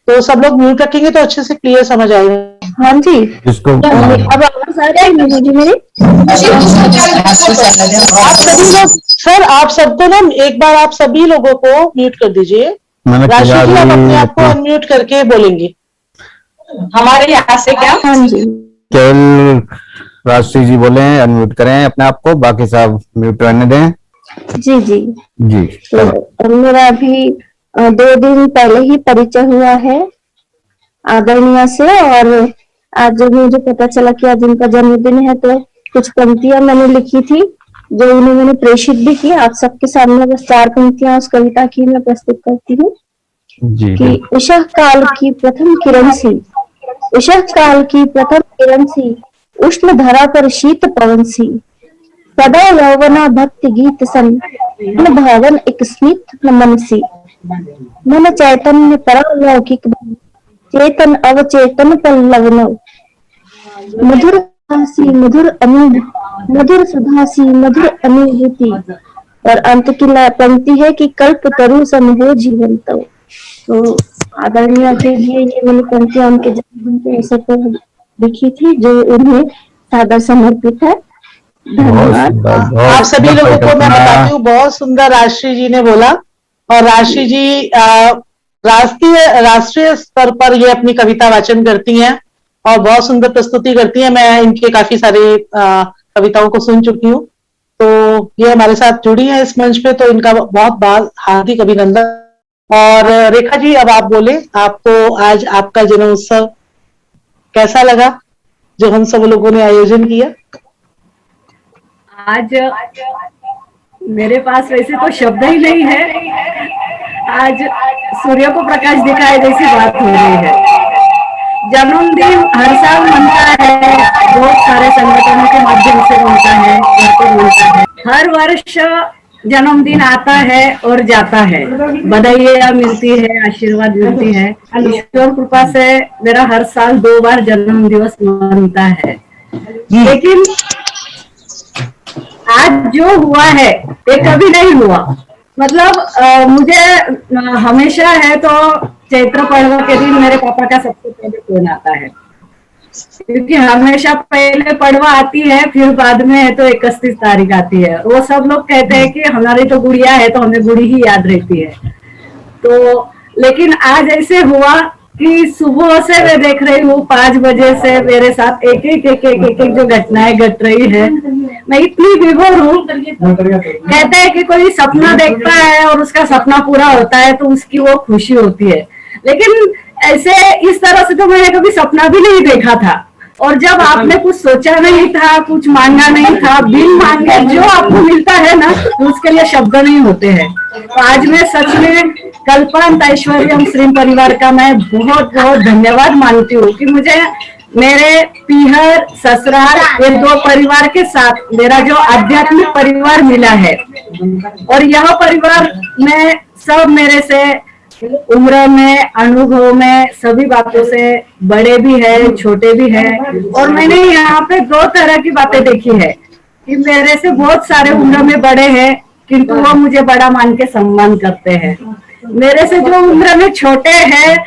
तो सब लोग म्यूट रखेंगे तो अच्छे से क्लियर समझ आएगा। हाँ जी, इसको अब आवाज आ रही है जी मेरी? आप सभी लोग, सर आप सबको ना एक बार आप सभी लोगों को म्यूट कर दीजिए। राष्ट्रीय जी आप अपने आप को अनम्यूट करके बोलेंगे हमारे यहाँ से। क्या? हाँ जी, केवल राष्ट्रीय जी बोले अनम्यूट करें अपने आप को, बाकी सब म्यूट रहने दें। जी जी जी। तो मेरा अभी 2 दिन पहले ही परिचय हुआ है आदरणीय से, और आज मुझे पता चला कि आज उनका जन्मदिन है, तो कुछ पंक्तियां मैंने लिखी थी जो उन्हें मैंने प्रेषित भी की आप सबके सामने। बस 4 पंक्तियां उस कविता की मैं प्रस्तुत करती हूँ कि उषः काल की प्रथम किरण सी, उषः काल की प्रथम किरण सी, उष्ण धरा पर शीत पवन सी, सदा यौवना भक्ति गीत सन, मन भावन एक स्मित नमन सी, मन चैतन्य परलौकिक चेतन अवचेतन पल्लव नव, मधुर सी मधुर अनुभव, मधुर सुधासी मधुर अनुभूति। और अंत की पंक्ति है कि कल्प तरु सन हो जीवन तव। तो आदरणीय के लिए ये मैंने पंक्तियां उनके जन्मदिन के अवसर पर लिखी थी, जो उन्हें सादर समर्पित है। धन्यवाद। आप सभी लोगों को मैं बताती हूँ, बहुत सुंदर राष्ट्रीय जी ने बोला। और राष्ट्रीय जी राष्ट्रीय स्तर पर ये अपनी कविता वाचन करती हैं और बहुत सुंदर प्रस्तुति करती हैं। मैं इनके काफी सारे कविताओं को सुन चुकी हूँ, तो ये हमारे साथ जुड़ी है इस मंच पे, तो इनका बहुत बहुत हार्दिक अभिनंदन। और रेखा जी अब आप बोले, आपको आज आपका जन्मोत्सव कैसा लगा? जो हम सब लोगों ने आयोजन किया। आज मेरे पास वैसे तो शब्द ही नहीं है। आज सूर्य को प्रकाश दिखाए जैसी बात हो रही है। जन्मदिन हर साल मनता है, बहुत सारे संगठनों के माध्यम से मनता है, घर पर मनता है। हर वर्ष जन्मदिन आता है और जाता है, बधाइयाँ मिलती है, आशीर्वाद मिलती है। ईश्वर कृपा से मेरा हर साल 2 बार जन्म दिवस मनता है। लेकिन आज जो हुआ है ये कभी नहीं हुआ। मतलब मुझे हमेशा है तो चैत्र पर्व के दिन मेरे पापा का सबसे पहले फोन आता है, क्योंकि हमेशा पहले पड़वा आती है, फिर बाद में है तो 31 तारीख आती है। वो सब लोग कहते हैं कि हमारी तो गुड़िया है तो हमें गुड़ी ही याद रहती है। तो लेकिन आज ऐसे हुआ कि सुबह से मैं देख रही हूँ 5 बजे से मेरे साथ एक एक जो घटनाएं घट रही है। मैं इतनी विभोर हूँ। कहते हैं कि कोई सपना देखता है और उसका सपना पूरा होता है तो उसकी वो खुशी होती है, लेकिन ऐसे इस तरह से तो मैंने कभी सपना भी नहीं देखा था। और जब आपने कुछ सोचा नहीं था, कुछ मांगा नहीं था, बिन मांगे जो आपको मिलता है ना, तो उसके लिए शब्द नहीं होते हैं। तो आज मैं सच में कल्पांत ऐश्वर्यम श्री परिवार का मैं बहुत बहुत धन्यवाद मानती हूँ कि मुझे मेरे पीहर ससुराल ये 2 परिवार के साथ मेरा जो आध्यात्मिक परिवार मिला है। और यह परिवार में सब मेरे से उम्र में, अनुभव में, सभी बातों से बड़े भी है, छोटे भी है। और मैंने यहाँ पे 2 तरह की बातें देखी है कि मेरे से बहुत सारे उम्र में बड़े हैं, किंतु वो मुझे बड़ा मान के सम्मान करते हैं। मेरे से जो उम्र में छोटे हैं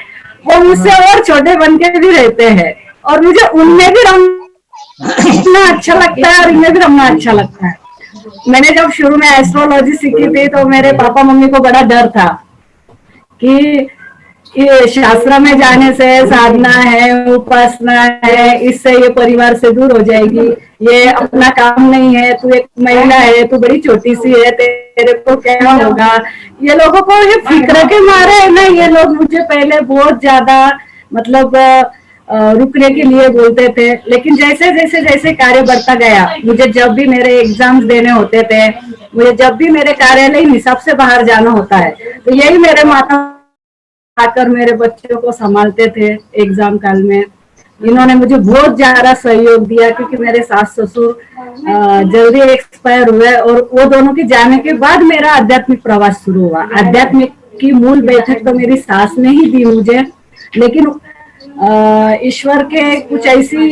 वो मुझसे और छोटे बन के भी रहते हैं, और मुझे उनमें भी रमना अच्छा लगता है और इनमें भी रमना अच्छा लगता है। मैंने जब शुरू में एस्ट्रोलॉजी सीखी थी तो मेरे पापा मम्मी को बड़ा डर था कि ये शास्त्र में जाने से साधना है, उपासना है, इससे ये परिवार से दूर हो जाएगी, ये अपना काम नहीं है, तू एक महिला है, तू बड़ी छोटी सी है, तेरे को क्या होगा। ये लोगों को ये फिक्र के मारे है ना, ये लोग मुझे पहले बहुत ज्यादा मतलब रुकने के लिए बोलते थे। लेकिन जैसे जैसे जैसे कार्य बढ़ता गया, मुझे जब भी मेरे एग्जाम्स देने होते थे, मुझे जब भी मेरे कार्यालय हिसाब से बाहर जाना होता है, तो यही मेरे माता आकर मेरे बच्चों को संभालते थे एग्जाम काल में। इन्होंने मुझे बहुत ज्यादा सहयोग दिया, क्योंकि मेरे सास ससुर जल्दी एक्सपायर हुए और वो दोनों के जाने के बाद मेरा आध्यात्मिक प्रवास शुरू हुआ। आध्यात्मिक की मूल बैठक तो मेरी सास ने ही दी मुझे, लेकिन ईश्वर के कुछ ऐसी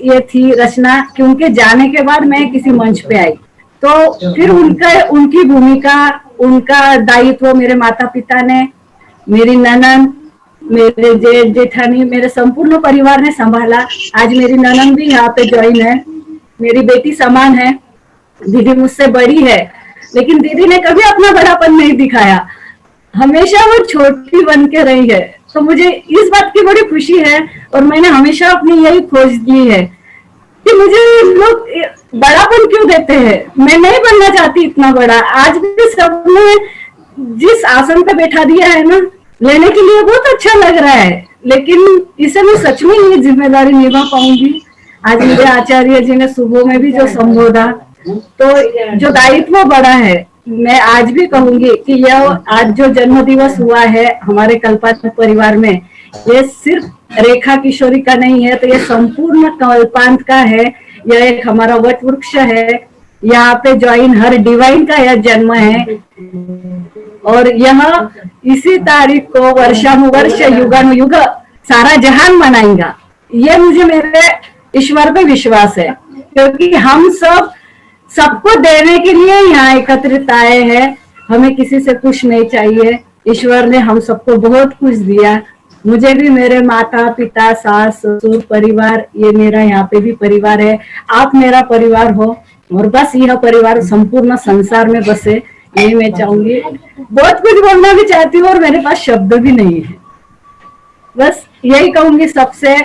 ये थी रचना कि उनके जाने के बाद मैं किसी मंच पे आई, तो फिर उनकी भूमिका, उनका दायित्व मेरे माता पिता ने, मेरी ननद, मेरे जेठ जेठानी, मेरे संपूर्ण परिवार ने संभाला। आज मेरी ननद भी यहाँ पे ज्वाइन है, मेरी बेटी समान है, दीदी मुझसे बड़ी है, लेकिन दीदी ने कभी अपना बड़ापन नहीं दिखाया, हमेशा वो छोटी बन के रही है। तो मुझे इस बात की बड़ी खुशी है, और मैंने हमेशा अपनी यही खोज की है कि मुझे लोग बड़ापन क्यों देते हैं। मैं नहीं बनना चाहती इतना बड़ा। आज भी सबने जिस आसन पे बैठा दिया है ना, लेने के लिए बहुत अच्छा लग रहा है, लेकिन इसे मैं सच में ये जिम्मेदारी निभा पाऊंगी। आज मुझे आचार्य जी ने सुबह में भी जो संबोधा, तो जो दायित्व बड़ा है, मैं आज भी कहूंगी कि यह आज जो जन्म दिवस हुआ है हमारे कल्पांत परिवार में, ये सिर्फ रेखा किशोरी का नहीं है, तो ये संपूर्ण कल्पांत का है। यह एक हमारा वट वृक्ष है, यहाँ पे ज्वाइन हर डिवाइन का यह जन्म है, और यह इसी तारीख को वर्षानुवर्ष युगानुयुग सारा जहान मनाएगा। ये मुझे मेरे ईश्वर पे विश्वास है, क्योंकि हम सबको देने के लिए यहाँ एकत्रित आए हैं। हमें किसी से कुछ नहीं चाहिए, ईश्वर ने हम सबको बहुत कुछ दिया। मुझे भी मेरे माता पिता, सास ससुर, परिवार, ये मेरा यहाँ पे भी परिवार है। आप मेरा परिवार हो, और बस यह परिवार संपूर्ण संसार में बसे, यही मैं चाहूंगी। बहुत कुछ बोलना भी चाहती हूँ और मेरे पास शब्द भी नहीं है, बस यही कहूंगी सबसे।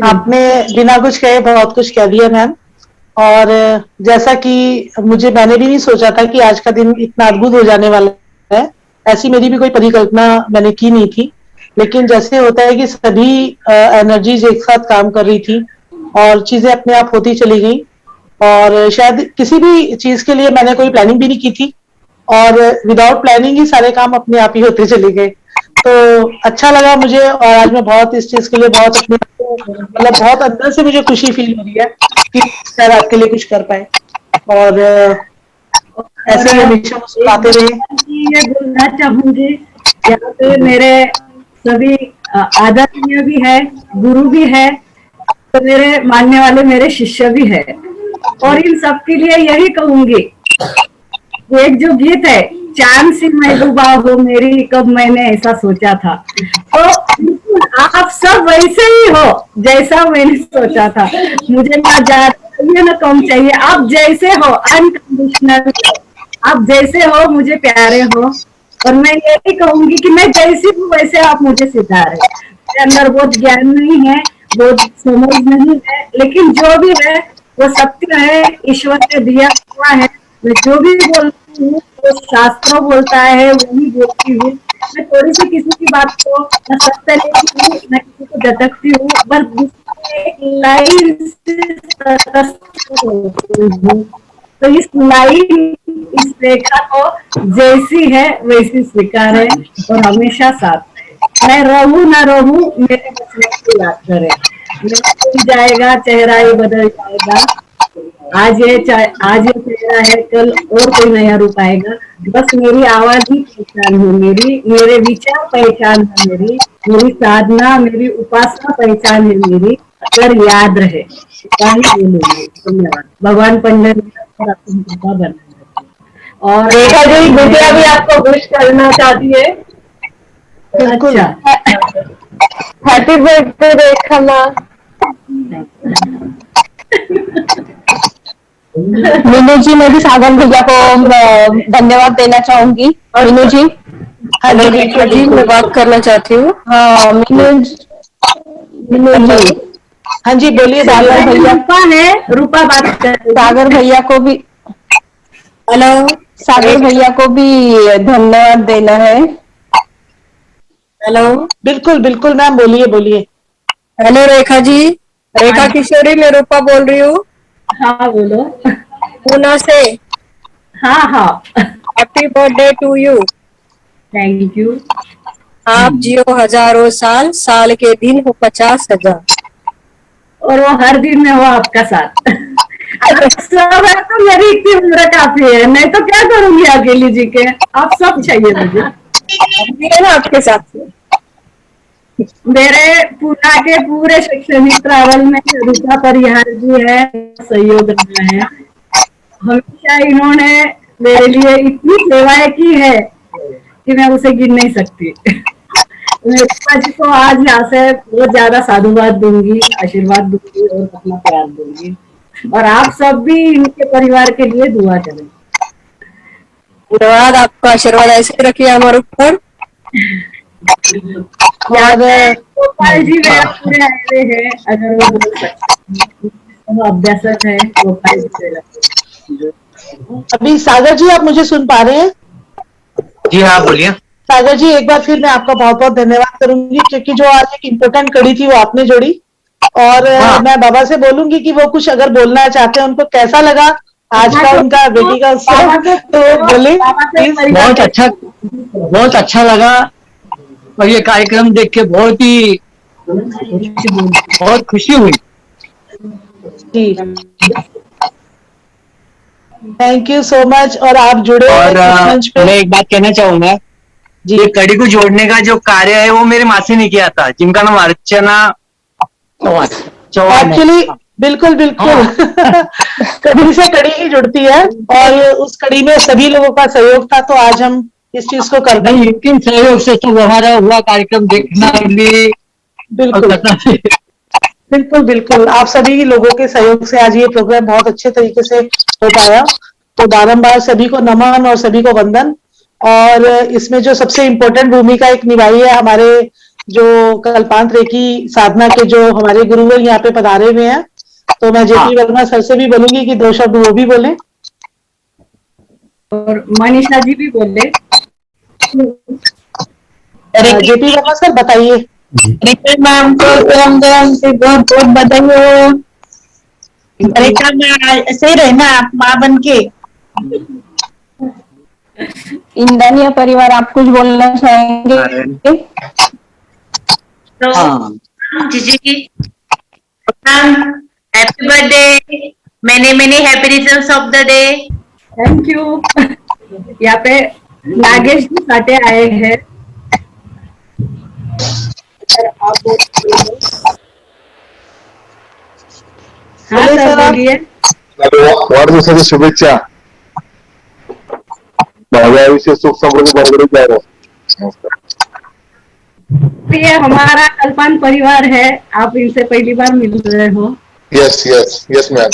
आपने बिना कुछ कहे बहुत कुछ कह दिया मैम। और जैसा कि मैंने भी नहीं सोचा था कि आज का दिन इतना अद्भुत हो जाने वाला है, ऐसी मेरी भी कोई परिकल्पना मैंने की नहीं थी। लेकिन जैसे होता है कि सभी एनर्जीज एक साथ काम कर रही थी और चीजें अपने आप होती चली गई, और शायद किसी भी चीज के लिए मैंने कोई प्लानिंग भी नहीं की थी, और विदाउट प्लानिंग ही सारे काम अपने आप ही होते चले गए। तो अच्छा लगा मुझे, और आज मैं बहुत इस चीज के लिए बहुत अपने मतलब बहुत अंदर से मुझे खुशी फील हो रही है कि शायद आपके लिए कुछ कर पाए, और ऐसे ही हमेशा मुस्कुराते रहे। ये बोलना चाहूंगी, यहाँ पे मेरे सभी आदरणीय भी है, गुरु भी है, तो मेरे मानने वाले मेरे शिष्य भी है, और इन सब के लिए यही कहूंगी, एक जो गीत है चांद सी मैं डूबा हो मेरी, कब मैंने ऐसा सोचा था, तो आप सब वैसे ही हो जैसा मैंने सोचा था। मुझे ना ज्यादा चाहिए ना कम चाहिए, आप जैसे हो अनकंडीशनल, आप जैसे हो मुझे प्यारे हो, और मैं यही कहूंगी कि मैं जैसी हूँ वैसे आप मुझे सिखाए। मेरे अंदर बहुत ज्ञान नहीं है, बहुत समझ नहीं है, लेकिन जो भी है वो सत्य है, ईश्वर ने दिया हुआ है। मैं जो भी बोलती हूँ वो शास्त्र बोलता है, वही बोलती हूँ। मैं थोड़ी सी किसी की बात को न सत्य लेती हूँ न किसी को झटकती हूँ, बस लाइन से तटस्थ होती हूँ। तो इस लाइन, इस रेखा को जैसी है वैसी स्वीकार है और हमेशा साथ है। मैं रहूं ना रहूं, मेरे बचने को याद करे। मेरा जाएगा, चेहरा ही बदल जाएगा, आज ये चेहरा है, कल और कोई नया रूप आएगा। बस मेरी आवाज ही पहचान है मेरी, मेरे विचार पहचान है मेरी साधना, मेरी उपासना पहचान है मेरी, अगर याद रहे बोलूंगी। धन्यवाद। भगवान पंडरीनाथ आपको कृपा बनाए। और रेखा जी, बिटिया भी आपको विश करना चाहती है। अच्छा, हैप्पी बर्थडे रेखा माँ। मीनू जी, मैं भी सागर भैया को धन्यवाद देना चाहूंगी। मीनू जी, हेलो रेखा जी, मैं बात करना चाहती हूँ। हाँ मीनू जी, हाँ जी बोलिए। सागर भैया है रूपा बात कर, सागर भैया को भी, हेलो, सागर भैया को भी धन्यवाद देना है। हेलो, बिल्कुल बिल्कुल मैम, बोलिए बोलिए। हेलो रेखा जी, रेखा किशोरी, मैं रूपा बोल रही हूँ। हाँ बोलो। पूना से। हाँ हाँ, happy birthday to you. Thank you. आप जियो हजारों साल, साल के दिन हो 50,000, और वो हर दिन में हो आपका साथ। सब है तो मेरी इतनी उम्र काफी है, मैं तो क्या करूंगी अकेली जी के, आप सब चाहिए मुझे। ना आपके साथ मेरे पूना के पूरे शैक्षणिक ट्रैवल में रूपा परिहार जी है, सहयोग रहा है। हमेशा इन्होंने मेरे लिए इतनी सेवाएं की है कि मैं उसे गिन नहीं सकती। मैं रूपा जी को आज यहाँ से बहुत ज्यादा साधुवाद दूंगी, आशीर्वाद दूंगी और अपना प्यार दूंगी, और आप सब भी इनके परिवार के लिए दुआ करें। धन्यवाद, आपका आशीर्वाद ऐसे रखिए हमारे ऊपर। गोपाल जी मेरा पूरे आए हैं, अगर वो बोल सकते, वो अभ्यासक है गोपाल जी। अभी सागर जी आप मुझे सुन पा रहे हैं? जी हाँ बोलिए। सागर जी, एक बार फिर मैं आपका बहुत बहुत धन्यवाद करूंगी, क्योंकि जो आज एक इम्पोर्टेंट कड़ी थी वो आपने जोड़ी, और मैं बाबा से बोलूंगी कि वो कुछ अगर बोलना चाहते हैं, उनको कैसा लगा आज का उनका बेटी का उत्सव, तो बोले प्लीज। बहुत अच्छा लगा, और ये कार्यक्रम देख के बहुत खुशी हुई। जी, थैंक यू सो मच। और आप जुड़े और मैं एक बात कहना चाहूंगा, ये कड़ी को जोड़ने का जो कार्य है वो मेरे मासी ने किया था, जिनका नाम अर्चना चौहान। एक्चुअली बिल्कुल बिल्कुल कड़ी से कड़ी ही जुड़ती है, और उस कड़ी में सभी लोगों का सहयोग था, तो आज हम इस चीज को कर नहीं, लेकिन सहयोग से तो हमारा हुआ कार्यक्रम देखना लिए बिल्कुल बिल्कुल बिल्कुल आप सभी लोगों के सहयोग से आज ये प्रोग्राम बहुत अच्छे तरीके से हो पाया। तो बारंबार सभी को नमन और सभी को वंदन। और इसमें जो सबसे इम्पोर्टेंट भूमिका एक निभाई है हमारे जो कल्पांत रेखी साधना के जो हमारे गुरुवर यहाँ पे पधारे हुए हैं, तो मैं जेपी वर्मा सर से भी बोलूंगी कि 2 शब्द वो भी बोलें और मनीषा जी भी बोले। जेपी वर्मा सर बताइए। रेखा मैम को जन्मदिन से बहुत बहुत बधाई हो। रेखा मैम ऐसे ही रहना आप माँ बन के। इंद्रानिया परिवार आप कुछ बोलना चाहेंगे? तो जीजी ma'am happy birthday, many happy returns of the day. Thank you. यहाँ पे नागेश जी साटे आए हैं। आप हाँ सर बोलिए। वाढदिवसाच्या शुभेच्छा। माझ्या आयुष्य सुख समृद्धी बरोबरीत जावो। नमस्कार। ये हमारा कल्पन परिवार है, आप इनसे पहली बार मिल रहे हो। Yes yes yes ma'am.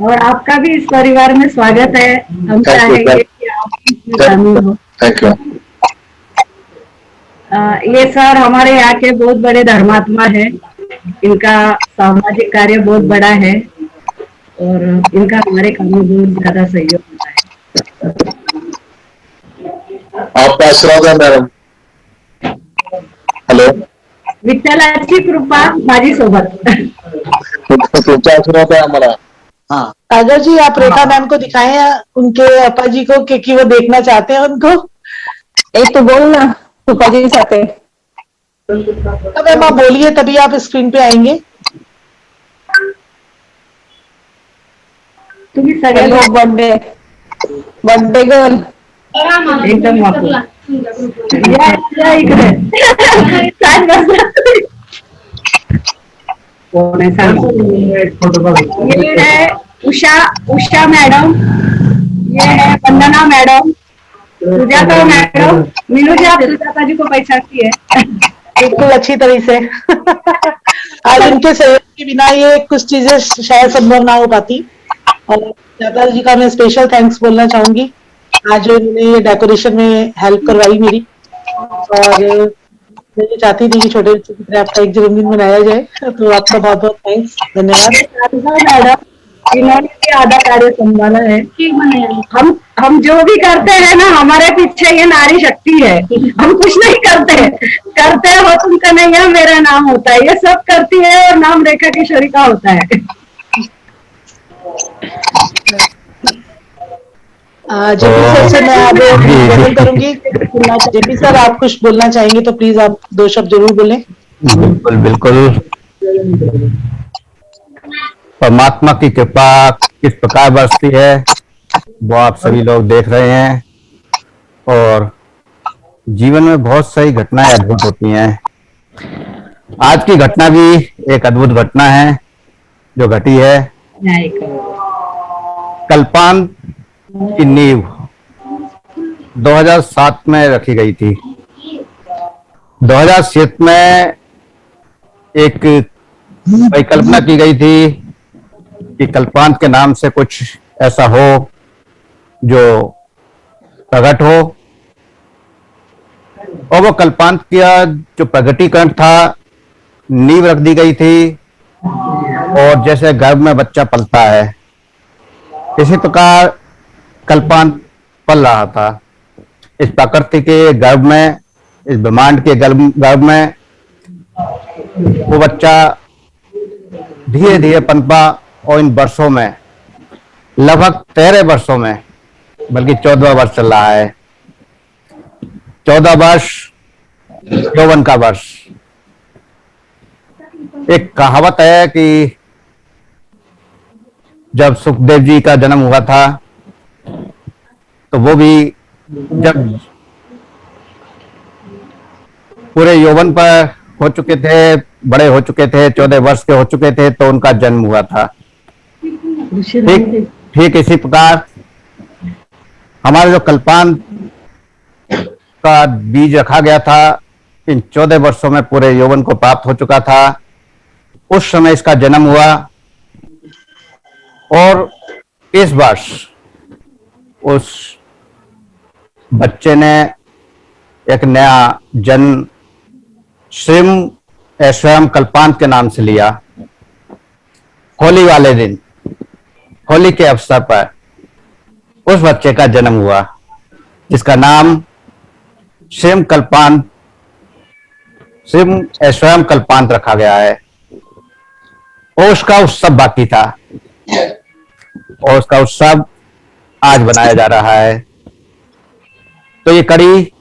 और आपका भी इस परिवार में स्वागत है। हम चाहेंगे कि आप इसमें शामिल हो। Thank you. ये सर हमारे यहाँ के बहुत बड़े धर्मात्मा है। इनका सामाजिक कार्य बहुत बड़ा है और इनका हमारे काम में बहुत ज्यादा सहयोग होता है। आपका आशीर्वाद है मैडम। हॅलो, विठ्ठलाची कृपा माझी सोबत। तुमचा आशीर्वाद है हमारा। हाँ अगर जी आप रेखा मैम को दिखाएं उनके अपा जी को कि वो देखना चाहते हैं उनको। एक तो बोलना अपा जी चाहते। तो मैम आप बोलिए तभी आप स्क्रीन पे आएंगे। तुम्ही सगळ्यांना बर्थडे बर्थडे गर्ल एकदम वापरू। या इकडे छान बसला। कौन है सर? ये है उषा मैडम, ये है वंदना मैडम, सुजाता मैडम। मीनू जी आप सुजाता जी को पहचानती है? बिल्कुल अच्छी तरह से। आज उनके सहयोग के बिना ये कुछ चीजें शायद संभव ना हो पाती। और सुजाता जी का मैं स्पेशल थैंक्स बोलना चाहूंगी। आज उन्होंने ये डेकोरेशन में हेल्प करवाई मेरी और मैं ये चाहती थी कि छोटे बच्चे की तरह आपका एक जन्मदिन मनाया जाए। तो आपका बहुत बहुत थैंक्स, धन्यवाद। मैडम इन्होंने भी आधा कार्य संभाला है। हम जो भी करते हैं ना हमारे पीछे ये नारी शक्ति है। हम कुछ नहीं करते हो तुम कन्हैया मेरा नाम होता है। ये सब करती है और नाम रेखा किशोरी का होता है। जेपी सर से मैं अब निवेदन करूंगी। जेपी सर आप कुछ बोलना चाहेंगे तो प्लीज आप 2 शब्द जरूर बोलें। बिल्कुल बिल्कुल। परमात्मा की कृपा किस प्रकार बरसती है वो आप सभी लोग देख रहे हैं और जीवन में बहुत सारी घटनाएं अद्भुत होती हैं। आज की घटना भी एक अद्भुत घटना है जो घटी है। कल्पान की नींव 2007 में रखी गई थी। 2007 में एक परिकल्पना की गई थी कि कल्पांत के नाम से कुछ ऐसा हो जो प्रकट हो और वो कल्पांत का जो प्रगटीकरण था नींव रख दी गई थी। और जैसे गर्भ में बच्चा पलता है इसी प्रकार कल्पांत पल रहा था। इस प्रकृति के गर्भ में, इस ब्रह्मांड के गर्भ में वो बच्चा धीरे धीरे पनपा और इन वर्षों में लगभग 13 वर्षों में बल्कि 14वां वर्ष चल रहा है। 14 वर्ष यौवन का वर्ष। एक कहावत है कि जब सुखदेव जी का जन्म हुआ था तो वो भी जब पूरे यौवन पर हो चुके थे, बड़े हो चुके थे, 14 वर्ष के हो चुके थे तो उनका जन्म हुआ था। ठीक इसी प्रकार हमारे जो कल्पांत का बीज रखा गया था इन 14 वर्षों में पूरे यौवन को प्राप्त हो चुका था। उस समय इसका जन्म हुआ और इस वर्ष उस बच्चे ने एक नया जन्म श्रीम ऐश्वर्यम कल्पांत के नाम से लिया। होली वाले दिन, होली के अवसर पर उस बच्चे का जन्म हुआ जिसका नाम स्वयं कल्पांत रखा गया है। और उसका उत्सव बाकी था और उसका उत्सव आज बनाया जा रहा है। तो ये कड़ी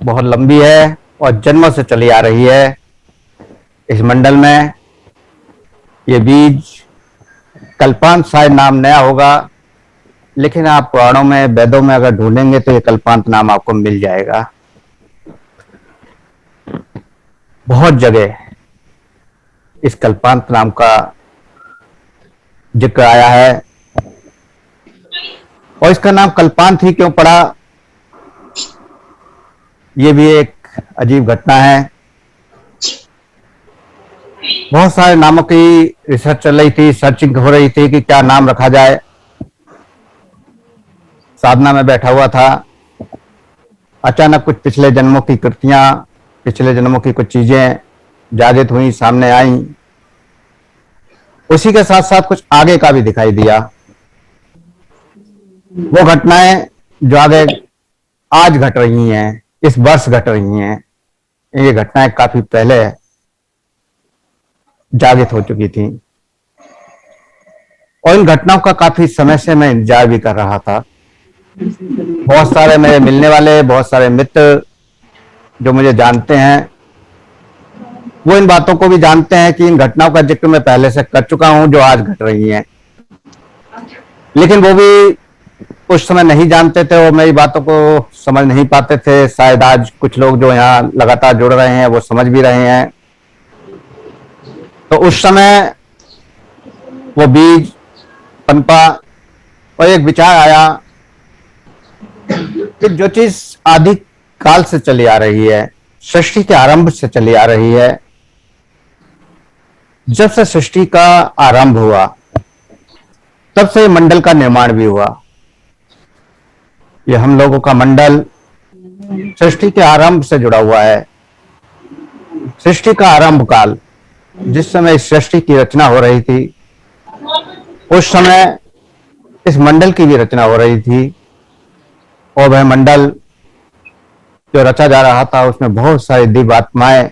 बहुत लंबी है और जन्मों से चली आ रही है। इस मंडल में ये बीज कल्पांत शायद नाम नया होगा, लेकिन आप पुराणों में, वेदों में अगर ढूंढेंगे तो ये कल्पांत नाम आपको मिल जाएगा। बहुत जगह इस कल्पांत नाम का जिक्र आया है और इसका नाम कल्पांत ही क्यों पड़ा, ये भी एक अजीब घटना है। बहुत सारे नामों की रिसर्च चल रही थी, सर्चिंग हो रही थी कि क्या नाम रखा जाए। साधना में बैठा हुआ था, अचानक कुछ पिछले जन्मों की कृतियां, पिछले जन्मों की कुछ चीजें जागृत हुई, सामने आई। उसी के साथ साथ कुछ आगे का भी दिखाई दिया। वो घटनाएं जो आगे आज घट रही हैं, इस वर्ष घट रही हैं, ये घटनाएं काफी पहले जागृत हो चुकी थी और इन घटनाओं का काफी समय से मैं इंतजार भी कर रहा था। बहुत सारे मेरे मिलने वाले, बहुत सारे मित्र जो मुझे जानते हैं, वो इन बातों को भी जानते हैं कि इन घटनाओं का जिक्र मैं पहले से कर चुका हूं जो आज घट रही हैं, लेकिन वो भी उस समय नहीं जानते थे और मेरी बातों को समझ नहीं पाते थे। शायद आज कुछ लोग जो यहाँ लगातार जुड़ रहे हैं वो समझ भी रहे हैं। तो उस समय वो बीज पनपा और एक विचार आया कि जो चीज आदि काल से चली आ रही है, सृष्टि के आरंभ से चली आ रही है, जब से सृष्टि का आरंभ हुआ तब से मंडल का निर्माण भी हुआ। ये हम लोगों का मंडल सृष्टि के आरंभ से जुड़ा हुआ है। सृष्टि का आरंभ काल, जिस समय इस सृष्टि की रचना हो रही थी, उस समय इस मंडल की भी रचना हो रही थी और वह मंडल जो रचा जा रहा था उसमें बहुत सारी दिव्य आत्माएं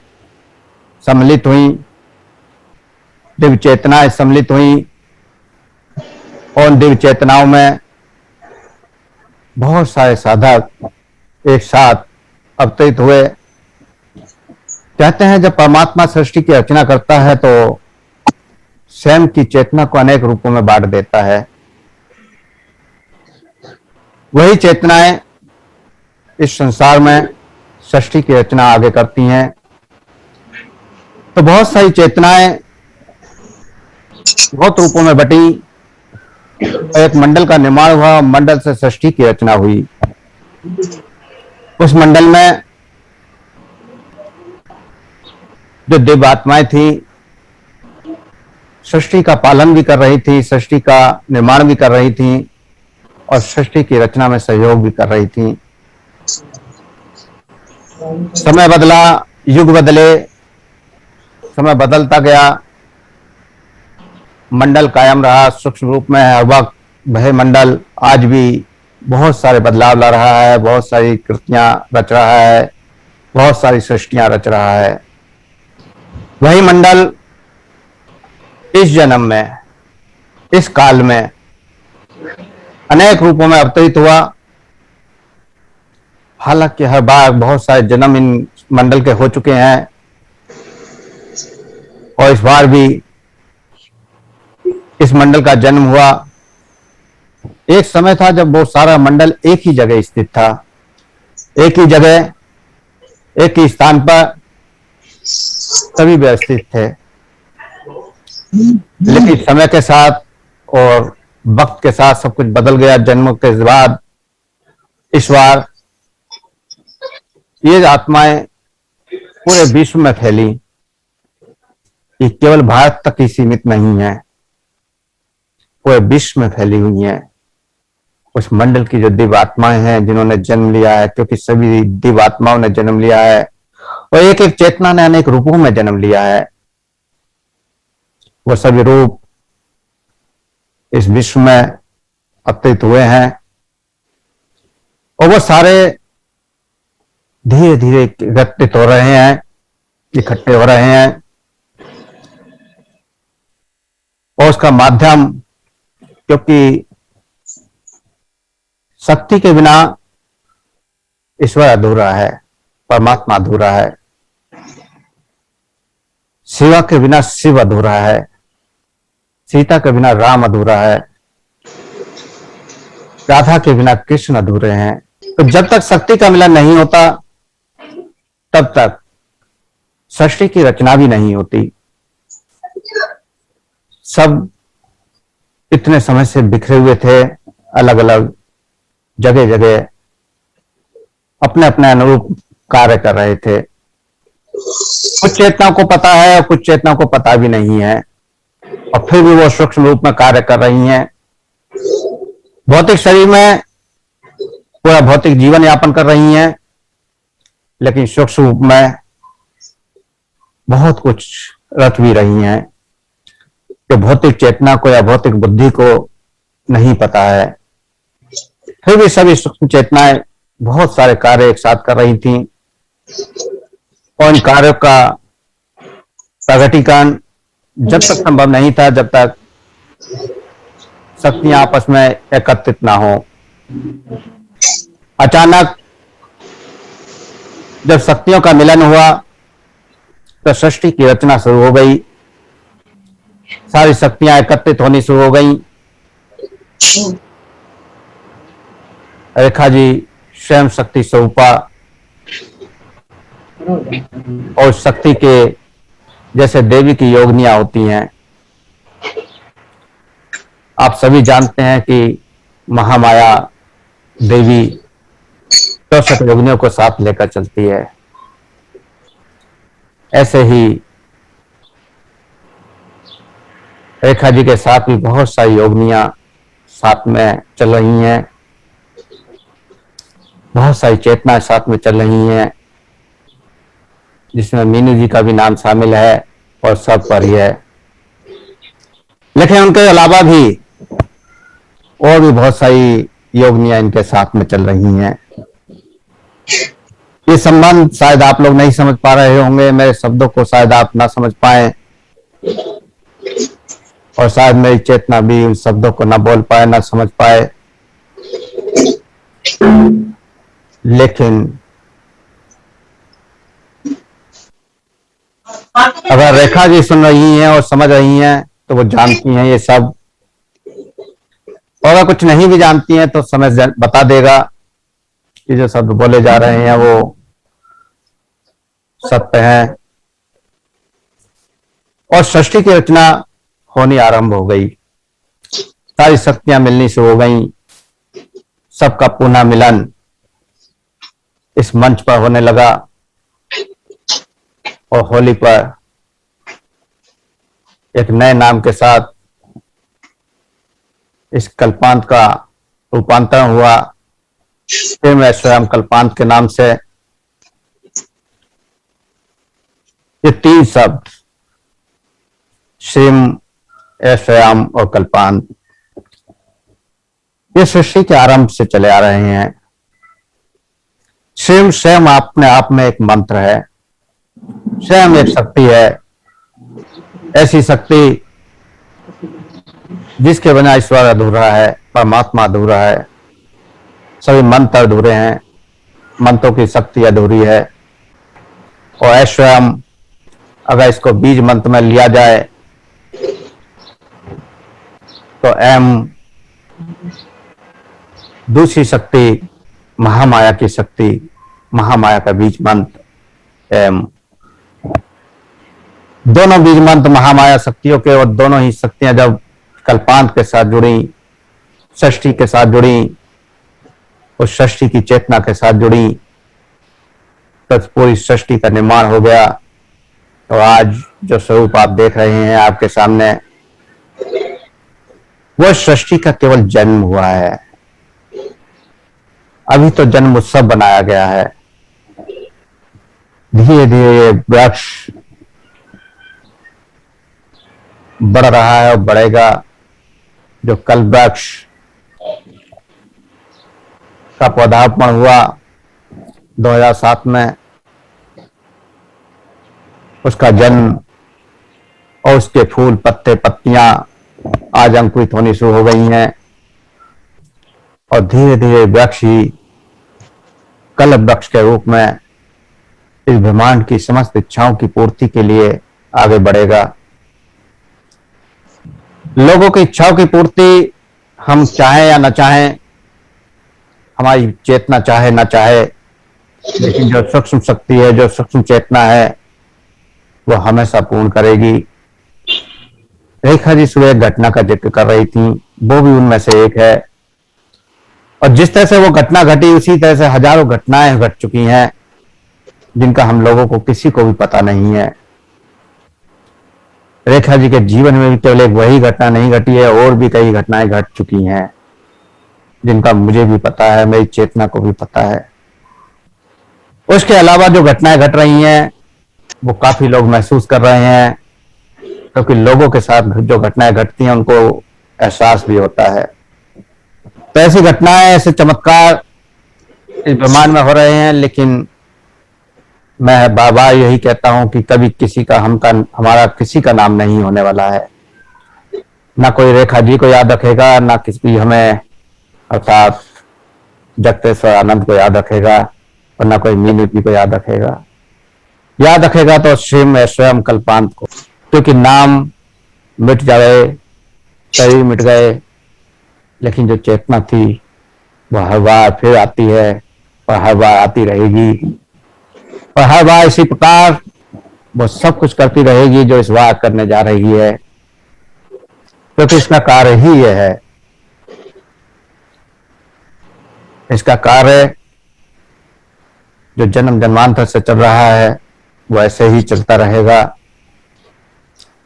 सम्मिलित हुई, दिव्य चेतनाएं सम्मिलित हुई और उन दिव्य चेतनाओं में बहुत सारे साधक एक साथ अवतरित हुए। कहते हैं जब परमात्मा सृष्टि की रचना करता है तो स्वयं की चेतना को अनेक रूपों में बांट देता है। वही चेतनाएं इस संसार में सृष्टि की रचना आगे करती हैं। तो बहुत सारी चेतनाएं बहुत रूपों में बटी, एक मंडल का निर्माण हुआ, मंडल से सृष्टि की रचना हुई। उस मंडल में जो दिव्य आत्माएं थी, सृष्टि का पालन भी कर रही थी, सृष्टि का निर्माण भी कर रही थी और सृष्टि की रचना में सहयोग भी कर रही थी। समय बदला, युग बदले, समय बदलता गया, मंडल कायम रहा, सूक्ष्म रूप में हर वक्त वह मंडल आज भी बहुत सारे बदलाव ला रहा है, बहुत सारी कृतियां रच रहा है, बहुत सारी सृष्टियां रच रहा है। वही मंडल इस जन्म में, इस काल में अनेक रूपों में अवतरित हुआ। हालांकि हर बार बहुत सारे जन्म इन मंडल के हो चुके हैं और इस बार भी इस मंडल का जन्म हुआ। एक समय था जब वो सारा मंडल एक ही जगह स्थित था, एक ही जगह, एक ही स्थान पर सभी व्यवस्थित थे। लेकिन समय के साथ और वक्त के साथ सब कुछ बदल गया। जन्म के बाद इस बार ये आत्माएं पूरे विश्व में फैली, ये केवल भारत तक ही सीमित नहीं है, पूरे विश्व में फैली हुई हैं। उस मंडल की जो दिव्य आत्माएं हैं जिन्होंने जन्म लिया है, क्योंकि सभी दिव्य आत्माओं ने जन्म लिया है और एक एक चेतना ने अनेक रूपों में जन्म लिया है। वो सभी रूप इस विश्व में अवतरित हुए हैं और वो सारे धीरे धीरे एकत्रित हो रहे हैं, इकट्ठे हो रहे हैं और उसका माध्यम, क्योंकि शक्ति के बिना ईश्वर अधूरा है, परमात्मा अधूरा है, शिवा के बिना शिव अधूरा है, सीता के बिना राम अधूरा है, राधा के बिना कृष्ण अधूरे हैं। तो जब तक शक्ति का मिलन नहीं होता तब तक सृष्टि की रचना भी नहीं होती। सब इतने समय से बिखरे हुए थे, अलग अलग जगह जगह अपने अपने अनुरूप कार्य कर रहे थे। कुछ चेतना को पता है और कुछ चेतना को पता भी नहीं है, और फिर भी वो सूक्ष्म रूप में कार्य कर रही हैं। भौतिक शरीर में पूरा भौतिक जीवन यापन कर रही हैं, लेकिन सूक्ष्म रूप में बहुत कुछ रच भी रही हैं जो भौतिक चेतना को या भौतिक बुद्धि को नहीं पता है। फिर भी सभी सूक्ष्म चेतनाएं बहुत सारे कार्य एक साथ कर रही थीं और इन कार्यों का प्रगटीकरण जब तक संभव नहीं था जब तक शक्तियां आपस में एकत्रित ना हो। अचानक जब शक्तियों का मिलन हुआ तो सृष्टि की रचना शुरू हो गई, सारी शक्तियां एकत्रित होनी शुरू हो गई। रेखा जी स्वयं शक्ति स्वरूपा और शक्ति के जैसे देवी की योगिनियां होती हैं। आप सभी जानते हैं कि महामाया देवी 64 योगिनियों को साथ लेकर चलती है। ऐसे ही रेखा जी के साथ भी बहुत सारी योगिनियां साथ में चल रही हैं, बहुत सारी चेतनाएं साथ में चल रही हैं, जिसमें मीनू जी का भी नाम शामिल है और सब पर ही है। लेकिन उनके अलावा भी और भी बहुत सारी योगिनियां इनके साथ में चल रही हैं। ये संबंध शायद आप लोग नहीं समझ पा रहे होंगे, मेरे शब्दों को शायद आप ना समझ पाए और शायद मेरी चेतना भी उन शब्दों को ना बोल पाए, ना समझ पाए। लेकिन अगर रेखा जी सुन रही हैं और समझ रही हैं तो वो जानती हैं ये सब, और अगर कुछ नहीं भी जानती हैं तो समय बता देगा कि जो शब्द बोले जा रहे हैं वो सत्य है। और सृष्टि की रचना होनी आरंभ हो गई, सारी शक्तियां मिलनी शुरू हो गई, सबका पुनः मिलन इस मंच पर होने लगा। और होली पर एक नए नाम के साथ इस कल्पांत का रूपांतरण हुआ। फिर मैं स्वयं कल्पांत के नाम से ये 3 शब्द श्रीम, स्वयं और कल्पांत ये सृष्टि के आरंभ से चले आ रहे हैं। श्रीम स्वयं अपने आप में एक मंत्र है, स्वयं एक शक्ति है, ऐसी शक्ति जिसके बिना ईश्वर अधूरा है, परमात्मा अधूरा है, सभी मंत्र अधूरे हैं, मंत्रों की शक्ति अधूरी है। और ऐश्वर्यम अगर इसको बीज मंत्र में लिया जाए तो एम दूसरी शक्ति महामाया की शक्ति, महामाया का बीज मंत्र एम। दोनों बीज मंत्र महामाया शक्तियों के, और दोनों ही शक्तियां जब कल्पांत के साथ जुड़ी, सृष्टि के साथ जुड़ी, उस सृष्टि की चेतना के साथ जुड़ी, तो पूरी सृष्टि का निर्माण हो गया। तो आज जो स्वरूप आप देख रहे हैं आपके सामने, वो सृष्टि का केवल जन्म हुआ है। अभी तो जन्म उत्सव बनाया गया है। धीरे धीरे ये वृक्ष बढ़ रहा है और बढ़ेगा, जो कल्प वृक्ष का पौधारोपण हुआ 2007 में, उसका जन्म और उसके फूल पत्ते पत्तियां आज अंकुरित होनी शुरू हो गई हैं और धीरे धीरे वृक्ष ही कल्प वृक्ष के रूप में इस ब्रह्मांड की समस्त इच्छाओं की पूर्ति के लिए आगे बढ़ेगा। लोगों की इच्छाओं की पूर्ति हम चाहें या न चाहें, हमारी चेतना चाहे न चाहे, लेकिन जो सूक्ष्म शक्ति है, जो सूक्ष्म चेतना है, वो हमेशा पूर्ण करेगी। रेखा जी सुबह एक घटना का जिक्र कर रही थी, वो भी उनमें से एक है। और जिस तरह से वो घटना घटी, उसी तरह से हजारों घटनाएं घट चुकी हैं जिनका हम लोगों को किसी को भी पता नहीं है। रेखा जी के जीवन में भी केवल एक वही घटना नहीं घटी है, और भी कई घटनाएं घट चुकी हैं जिनका मुझे भी पता है, मेरी चेतना को भी पता है। उसके अलावा जो घटनाएं घट रही हैं वो काफी लोग महसूस कर रहे हैं, क्योंकि लोगों के साथ जो घटनाएं घटती हैं उनको एहसास भी होता है। तो ऐसी घटनाएं, ऐसे चमत्कार इस ब्रह्मांड में हो रहे हैं, लेकिन मैं बार बार यही कहता हूं कि कभी किसी का हमारा किसी का नाम नहीं होने वाला है। ना कोई रेखा जी को याद रखेगा, ना किसी हमें अर्थात जगतेश्वर आनंद को याद रखेगा, और ना कोई मीनू जी को याद रखेगा। याद रखेगा तो स्वयं कल्पांत को, क्योंकि नाम मिट जाए, शरीर मिट गए, लेकिन जो चेतना थी वह हर बार फिर आती है और हर बार आती रहेगी, और हर बार इसी प्रकार वो सब कुछ करती रहेगी जो इस बार करने जा रही है, क्योंकि इसका कार्य ही यह है। इसका कार्य जो जन्म जन्मांतर से चल रहा है वो ऐसे ही चलता रहेगा।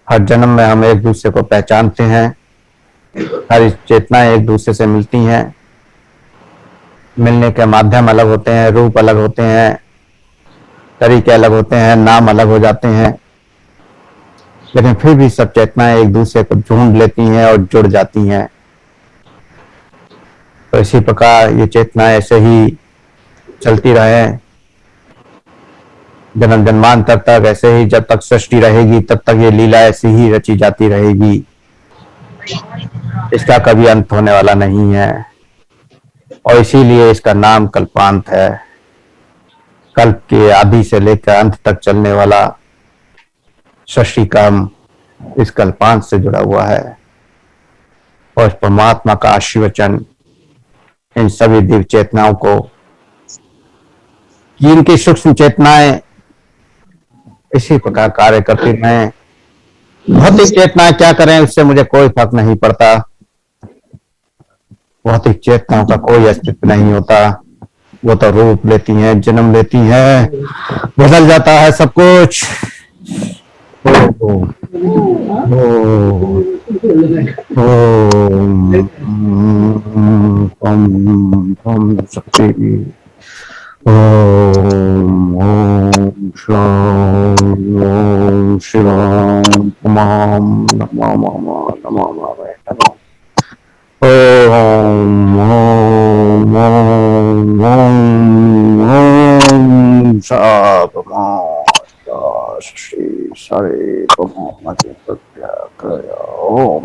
हर जन्म में हम एक दूसरे को पहचानते हैं, हर चेतनाएं एक दूसरे से मिलती हैं। मिलने के माध्यम अलग होते हैं, रूप अलग होते हैं, तरीके अलग होते हैं, नाम अलग हो जाते हैं, लेकिन फिर भी सब चेतनाएं एक दूसरे को ढूंढ लेती हैं और जुड़ जाती हैं। तो इसी प्रकार ये चेतनाएं ऐसे ही चलती रहे जन्म जन्मांतर तक, ऐसे ही जब तक सृष्टि रहेगी तब तक ये लीला ऐसी ही रची जाती रहेगी। इसका कभी अंत होने वाला नहीं है, और इसीलिए इसका नाम कल्पांत है। कल्प के आदि से लेकर अंत तक चलने वाला सृष्टि क्रम इस कल्पांत से जुड़ा हुआ है, और परमात्मा का आशीर्वचन इन सभी दिव्य चेतनाओं को, जिनकी सूक्ष्म चेतनाएं इसी प्रकार कार्य करती रहें। भौतिक चेतनाएं क्या करें उससे मुझे कोई फर्क नहीं पड़ता। भौतिक चेतनाओं का कोई अस्तित्व नहीं होता, वो तो रूप लेती हैं, जन्म लेती हैं, बदल जाता है सब कुछ। ओम शक्ति, ओम शिवाम तमाम नमः ओम ओम ओम ओम श्री सारे ओम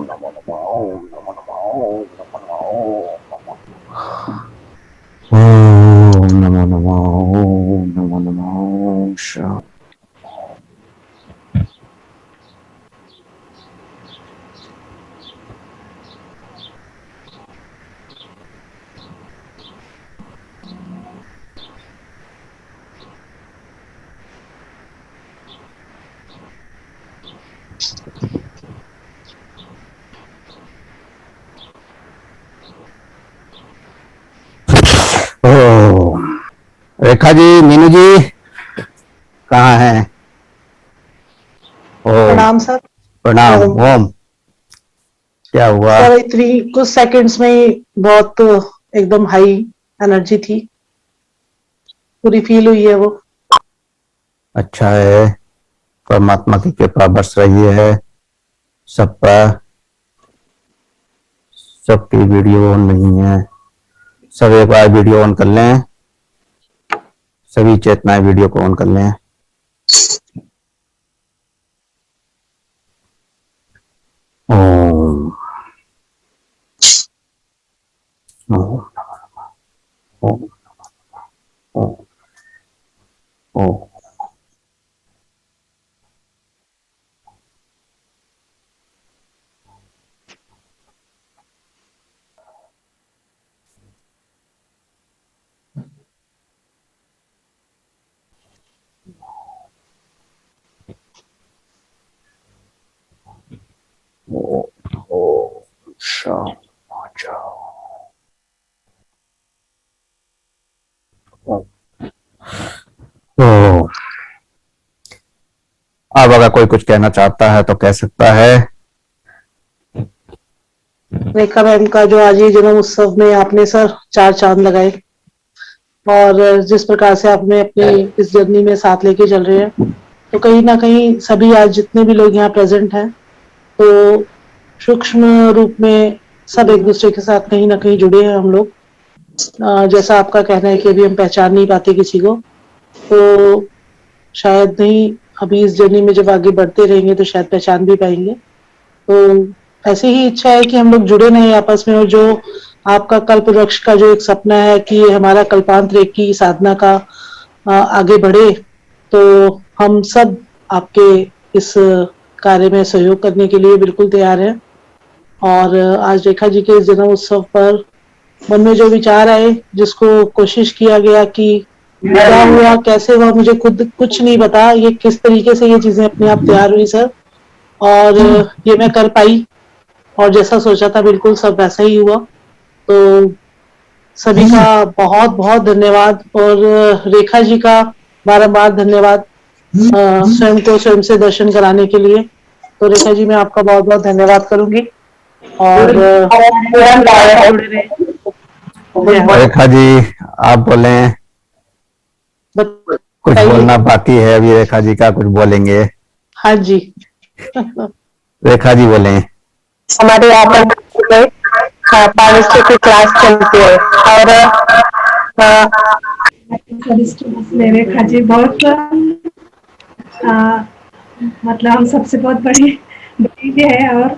नमो नमः ओम नमो नमः ओम नमो नमः ओम नमो नमः ओम शांति। रेखा जी, मीनू जी कहाँ हैं? प्रणाम सर। प्रणाम। ओम क्या हुआ? सर इतनी कुछ सेकंड्स में ही बहुत एकदम हाई एनर्जी थी, पूरी फील हुई है वो। अच्छा है, परमात्मा की कृपा बरस रही है सब पर। सबकी वीडियो ऑन नहीं है। सब एक बार वीडियो ऑन कर लें, सभी चेतनाएं वीडियो को ऑन कर लें। ओम ओम ओम ओम ओम। तो अब अगर कोई कुछ कहना चाहता है तो कह सकता है। रेखा मैम का जो आज ही जन्म उत्सव में आपने सर 4 चांद लगाए और जिस प्रकार से आपने अपनी इस जर्नी में साथ लेके चल रहे हैं, तो कहीं ना कहीं सभी आज जितने भी लोग यहाँ प्रेजेंट हैं तो सूक्ष्म रूप में सब एक दूसरे के साथ कहीं ना कहीं जुड़े हैं हम लोग। जैसा आपका कहना है कि अभी हम पहचान नहीं पाते किसी को, तो शायद नहीं अभी इस जर्नी में जब आगे बढ़ते रहेंगे तो शायद पहचान भी पाएंगे। तो ऐसी ही इच्छा है कि हम लोग जुड़े रहें आपस में, और जो आपका कल्प वृक्ष का जो एक सपना है कि हमारा कल्पांतर की साधना का आगे बढ़े, तो हम सब आपके इस कार्य में सहयोग करने के लिए बिल्कुल तैयार हैं। और आज रेखा जी के इस जन्म उत्सव पर मन में जो विचार आए, जिसको कोशिश किया गया कि क्या हुआ कैसे हुआ मुझे खुद कुछ नहीं पता, ये किस तरीके से ये चीजें अपने आप तैयार हुई सर, और ये मैं कर पाई और जैसा सोचा था बिल्कुल सब वैसा ही हुआ। तो सभी का बहुत बहुत धन्यवाद, और रेखा जी का बारंबार धन्यवाद स्वयं को स्वयं से दर्शन कराने के लिए। तो रेखा जी मैं आपका बहुत बहुत धन्यवाद करूंगी। और रेखा जी आप बोले, कुछ बोलना बाकी है अभी, रेखा जी का कुछ बोलेंगे? हाँ जी रेखा जी बोले। हमारे यहाँ पर पारिस्थितिक की क्लास चलती है और रेखा जी बहुत मतलब हम सबसे बहुत बड़ी है, और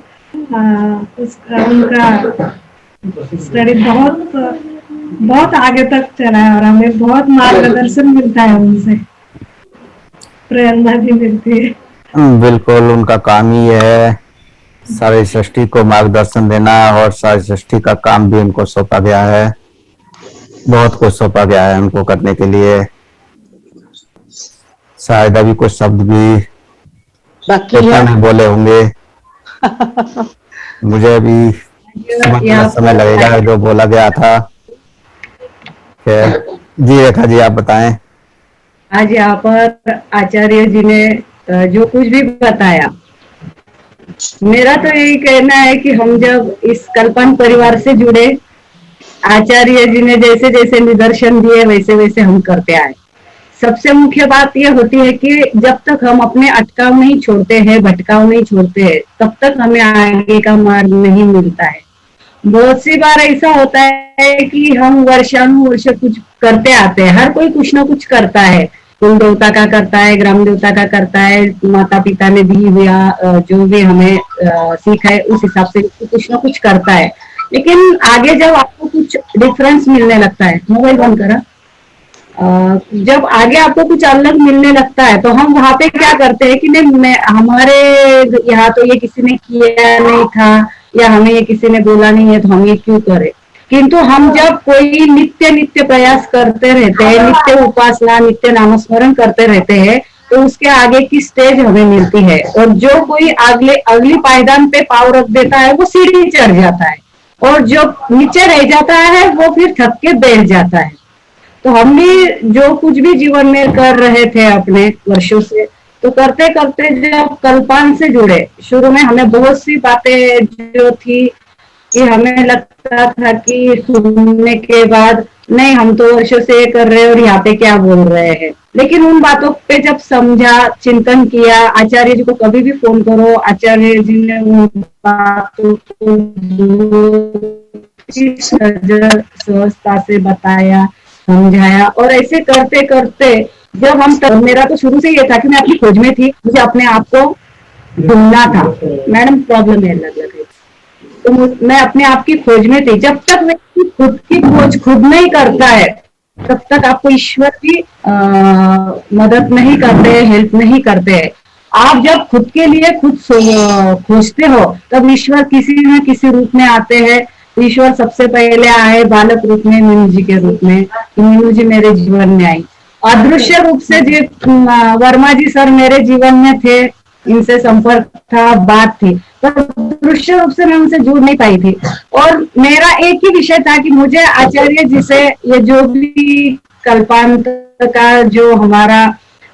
उनका स्टडी बहुत आगे तक चला है और हमें बहुत मार्गदर्शन मिलता है, उनसे प्रेरणा भी मिलती है। बिल्कुल, उनका काम ही है सारी सृष्टि को मार्गदर्शन देना, और सारी सृष्टि का काम भी उनको सौंपा गया है। बहुत कुछ सौंपा गया है उनको करने के लिए। शायद अभी कुछ शब्द भी नहीं बोले होंगे मुझे अभी समय लगेगा जो बोला गया था। जी रेखा जी आप बताएं। आज यहाँ पर आचार्य जी ने जो कुछ भी बताया, मेरा तो यही कहना है कि हम जब इस कल्पन परिवार से जुड़े, आचार्य जी ने जैसे जैसे निदर्शन दिए वैसे वैसे हम करते आए। सबसे मुख्य बात यह होती है कि जब तक हम अपने अटकाव नहीं छोड़ते हैं, भटकाव नहीं छोड़ते हैं, तब तक हमें आगे का मार्ग नहीं मिलता है। बहुत सी बार ऐसा होता है कि हम वर्षानुवर्ष कुछ करते आते हैं, हर कोई कुछ ना कुछ करता है, कुल देवता का करता है, ग्राम देवता का करता है, माता पिता ने दी हुआ जो भी हमें सीखा है उस हिसाब से कुछ ना कुछ करता है। लेकिन आगे जब आपको कुछ डिफरेंस मिलने लगता है, मोबाइल बंद करा, जब आगे आपको कुछ अलग मिलने लगता है तो हम वहां पे क्या करते हैं कि नहीं, हमारे यहाँ तो ये किसी ने किया नहीं था या हमें ये किसी ने बोला नहीं है तो हम ये क्यों करें। किंतु हम जब कोई नित्य नित्य प्रयास करते रहते हैं, नित्य उपासना, नित्य नामस्मरण करते रहते हैं, तो उसके आगे की स्टेज हमें मिलती है। और जो कोई अगली पायदान पे पाव रख देता है वो सीढ़ी चढ़ जाता है, और जो नीचे रह जाता है वो फिर थक के बैठ जाता है। तो हमने जो कुछ भी जीवन में कर रहे थे अपने वर्षों से, तो करते करते जब कल्पान से जुड़े, शुरू में हमें बहुत सी बातें जो थी कि हमें लगता था कि सुनने के बाद नहीं, हम तो वर्षों से ये कर रहे हैं और यहाँ पे क्या बोल रहे हैं, लेकिन उन बातों पे जब समझा, चिंतन किया, आचार्य जी को कभी भी फोन करो, आचार्य जी ने उन बातों को सहजता से बताया, समझाया। और ऐसे करते करते जब हम मेरा तो शुरू से ये था कि मैं अपनी खोज में थी, मुझे अपने आप को ढूंढना था। मैडम प्रॉब्लम है अलग अलग, तो मैं अपने आप की खोज में थी। जब तक व्यक्ति खुद की खोज खुद नहीं करता है तब तक आपको ईश्वर की मदद नहीं करते, हेल्प नहीं करते। आप जब खुद के लिए खुद खोजते हो तब ईश्वर किसी न किसी रूप में आते हैं। ईश्वर सबसे पहले आए बालक रूप में, मीनू जी के रूप में। मीनू जी मेरे जीवन में आई। अदृश्य रूप से जी वर्मा जी सर मेरे जीवन में थे, इनसे संपर्क था, बात थी, पर दृश्य रूप से मैं उनसे जुड़ नहीं पाई थी। और मेरा एक ही विषय था कि मुझे आचार्य जी से ये जो भी कल्पांत का जो हमारा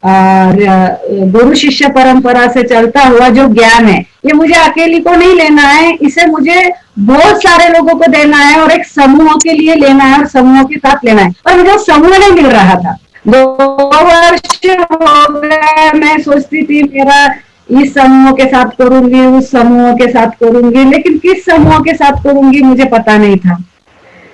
गुरु शिष्य परंपरा से चलता हुआ जो ज्ञान है, ये मुझे अकेली को नहीं लेना है, इसे मुझे बहुत सारे लोगों को देना है और एक समूह के लिए लेना है और समूह के साथ लेना है। पर मुझे समूह नहीं मिल रहा था। 2 वर्ष हो गए मैं सोचती थी मेरा इस समूह के साथ करूंगी, उस समूह के साथ करूंगी, लेकिन किस समूह के साथ करूंगी मुझे पता नहीं था।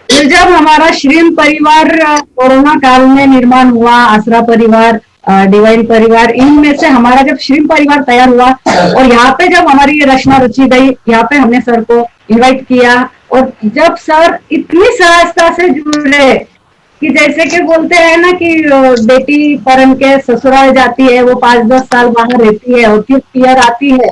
फिर जब हमारा श्रीम परिवार कोरोना काल में निर्माण हुआ, आसरा परिवार, डिवाइन परिवार, इनमें से हमारा जब श्रीम परिवार तैयार हुआ और यहाँ पे जब हमारी ये रचना रची गई, यहाँ पे हमने सर को इनवाइट किया और जब सर इतनी सहजता से जुड़े कि जैसे कि बोलते हैं ना कि बेटी परन के ससुराल जाती है, वो 5-10 साल बाहर रहती है और फिर पियर आती है,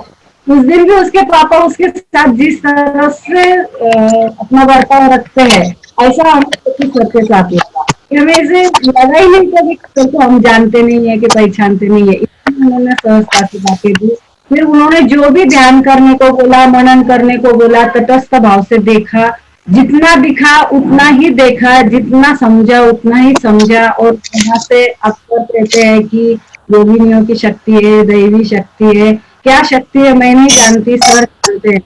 उस दिन भी उसके पापा उसके साथ जिस तरह से अपना बर्ताव रखते हैं, ऐसा हमें सर के साथ लगा। हमें से लगा ही नहीं कभी तो हम जानते नहीं है कि पहचानते नहीं है। उन्होंने सहजता की बातें दी। फिर उन्होंने जो भी ध्यान करने को बोला, मनन करने को बोला, तटस्थ भाव से देखा, जितना दिखा उतना ही देखा, जितना समझा उतना ही समझा। और यहाँ से अक्सर कहते हैं कि योगिनियों की शक्ति है, दैवी शक्ति है, क्या शक्ति है मैं नहीं जानती, सर जानते हैं।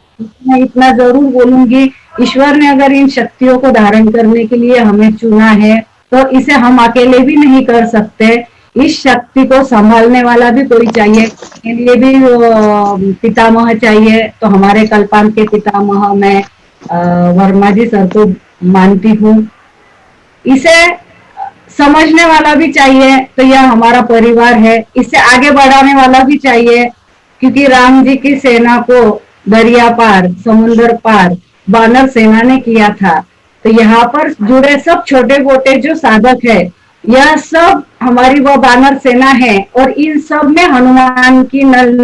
मैं इतना जरूर बोलूंगी, ईश्वर ने अगर इन शक्तियों को धारण करने के लिए हमें चुना है तो इसे हम अकेले भी नहीं कर सकते। इस शक्ति को संभालने वाला भी कोई चाहिए, इसके लिए भी पितामह चाहिए। तो हमारे कल्पांत के पितामह मैं वर्मा जी सर को मानती हूँ। इसे समझने वाला भी चाहिए, तो यह हमारा परिवार है। इसे आगे बढ़ाने वाला भी चाहिए, क्योंकि राम जी की सेना को दरिया पार, समुन्द्र पार बानर सेना ने किया था। तो यहाँ पर जुड़े सब छोटे मोटे जो साधक है, यह सब हमारी वो बानर सेना है। और इन सब में हनुमान की नल